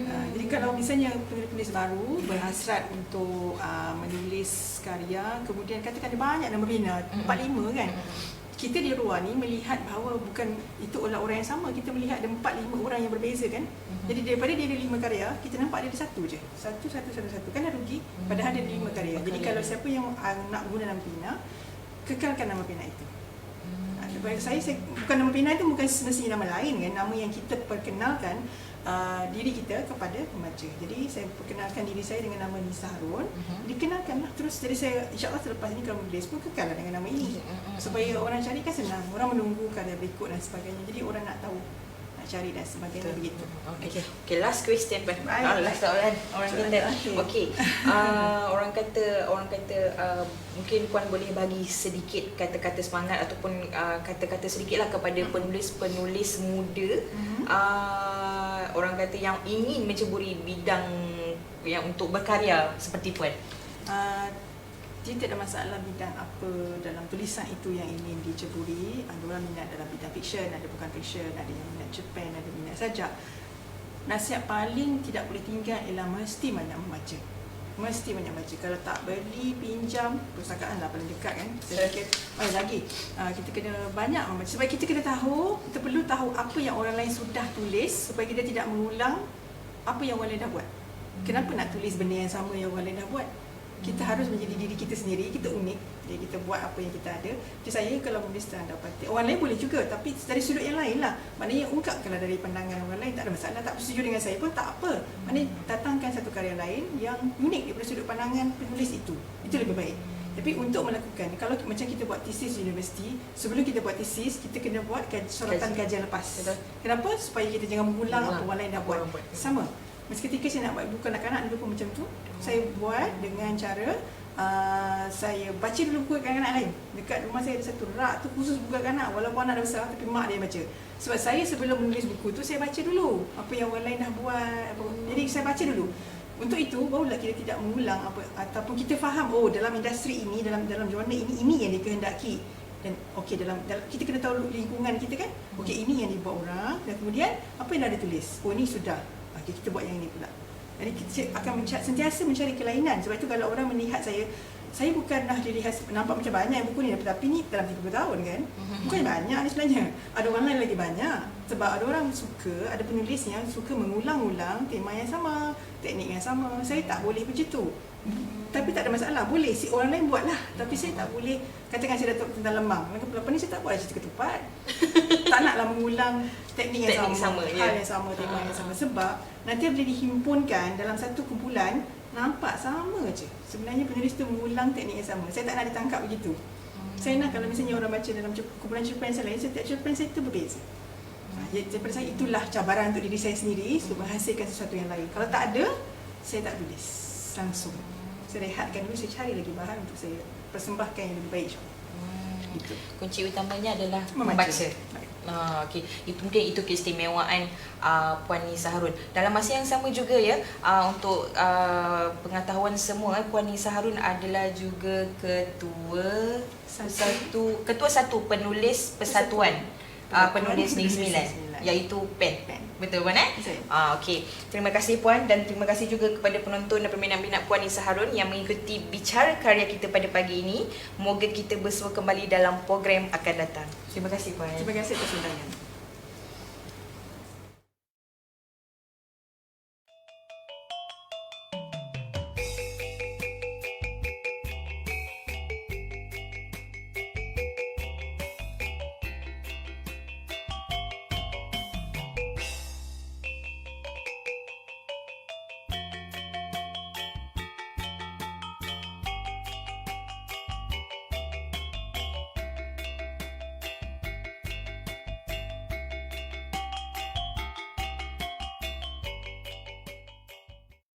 Jadi kalau misalnya penulis baru berhasrat untuk menulis karya, kemudian katakan ada banyak nama bina, 4-5 kan, kita di luar ni melihat bahawa bukan itu orang yang sama, kita melihat ada 4-5 orang yang berbeza kan. Jadi daripada dia ada 5 karya, kita nampak dia ada satu je, satu kan dah rugi, padahal dia ada 5 karya. Jadi kalau siapa yang nak guna nama pena, kekalkan nama pena itu. Bagi saya bukan nama pena itu bukan semestinya nama lain kan, nama yang kita perkenalkan diri kita kepada pembaca. Jadi saya perkenalkan diri saya dengan nama Nisa Harun, dikenalkanlah terus. Jadi saya insya-Allah selepas ini kalau menulis pun kekallah dengan nama ini, supaya orang cari kan senang, orang menunggu karya berikut dan sebagainya. Jadi orang nak tahu nak cari dan sebagainya begitu. Okay, last question Puan. Last soalan orang kita. Okay. Orang kata mungkin Puan boleh bagi sedikit kata-kata semangat ataupun kata-kata sedikitlah kepada penulis-penulis muda, orang kata yang ingin menceburi bidang yang untuk berkarya seperti Puan. Dia tidak ada masalah bidang apa dalam tulisan itu yang ingin diceburi. Ada orang minat dalam bidang fiksyen, ada bukan fiksyen, ada yang minat cerpen, ada minat sajak. Nasihat paling tidak boleh tinggal ialah mesti banyak membaca. Mesti banyak baca. Kalau tak beli, pinjam, perpustakaan lah paling dekat kan. Saya fikir, lagi kita kena banyak membaca. Sebab kita kena tahu, kita perlu tahu apa yang orang lain sudah tulis supaya kita tidak mengulang apa yang orang lain dah buat. Kenapa nak tulis benda yang sama yang orang lain dah buat? Kita harus menjadi diri kita sendiri, kita unik. Jadi kita buat apa yang kita ada. Jadi saya kalau menulis tanda petik, orang lain boleh juga tapi dari sudut yang lain lah. Maknanya ungkapkanlah dari pandangan orang lain, tak ada masalah. Tak setuju dengan saya pun tak apa. Maknanya datangkan satu karya lain yang unik daripada sudut pandangan penulis itu. Itu lebih baik. Tapi untuk melakukan, kalau macam kita buat tesis universiti, sebelum kita buat tesis, kita kena buat sorotan kajian lepas. Kenapa? Supaya kita jangan mengulang apa orang lain dah buat. Sama. Ketika saya nak buat buku anak-anak dulu pun macam tu, saya buat dengan cara saya baca dulu buku kanak-kanak lain. Dekat rumah saya ada satu rak tu khusus buku kanak-kanak, walaupun anak dah besar tapi mak dia baca. Sebab saya sebelum menulis buku tu saya baca dulu apa yang orang lain dah buat apa. Jadi saya baca dulu. Untuk itu barulah kita tidak mengulang apa, ataupun kita faham dalam industri ini, dalam jurnal ini yang dikehendaki. Dan dalam kita kena tahu lingkungan kita kan. Ini yang dibuat orang dan kemudian apa yang dah ditulis. Ini sudah. Kita buat yang ini pula. Jadi kita akan sentiasa mencari kelainan. Sebab itu kalau orang melihat saya bukan dah dilihat nampak macam banyak buku ni, tapi ni dalam 30 tahun kan. Bukan banyak ni sebenarnya. Ada orang lain lagi banyak. Sebab ada orang suka, ada penulis yang suka mengulang-ulang tema yang sama, teknik yang sama. Saya tak boleh macam tu. Tapi tak ada masalah, boleh si orang lain buatlah. Tapi saya tak boleh, katakan saya dah tentang lemang. Lepas ni saya tak buat cerita ketupat. Tak naklah mengulang teknik yang sama, hal yang sama, tema yang sama. Sebab nanti bila dihimpunkan dalam satu kumpulan, nampak sama je. Sebenarnya penulis tu mengulang teknik yang sama. Saya tak nak ditangkap begitu. Saya nak kalau misalnya orang baca dalam kumpulan cerpen saya lain, setiap cerpen saya tu berbeza. Daripada saya itulah cabaran untuk diri saya sendiri untuk menghasilkan sesuatu yang lain. Kalau tak ada, saya tak tulis langsung. Saya rehatkan dulu, saya cari lagi bahan untuk saya persembahkan yang lebih baik. Gitu. Kunci utamanya adalah membaca. Mungkin itu keistimewaan Puan Nisa Harun. Dalam masa yang sama juga ya, untuk pengetahuan semua, Puan Nisa Harun adalah juga ketua satu penulis persatuan penulis Negeri Sembilan, iaitu PEN. Betul Puan okey. Terima kasih Puan dan terima kasih juga kepada penonton dan peminat-minat Puan Nisa Harun yang mengikuti bicara karya kita pada pagi ini. Moga kita bersua kembali dalam program akan datang. Terima kasih Puan. Terima kasih atas undangan.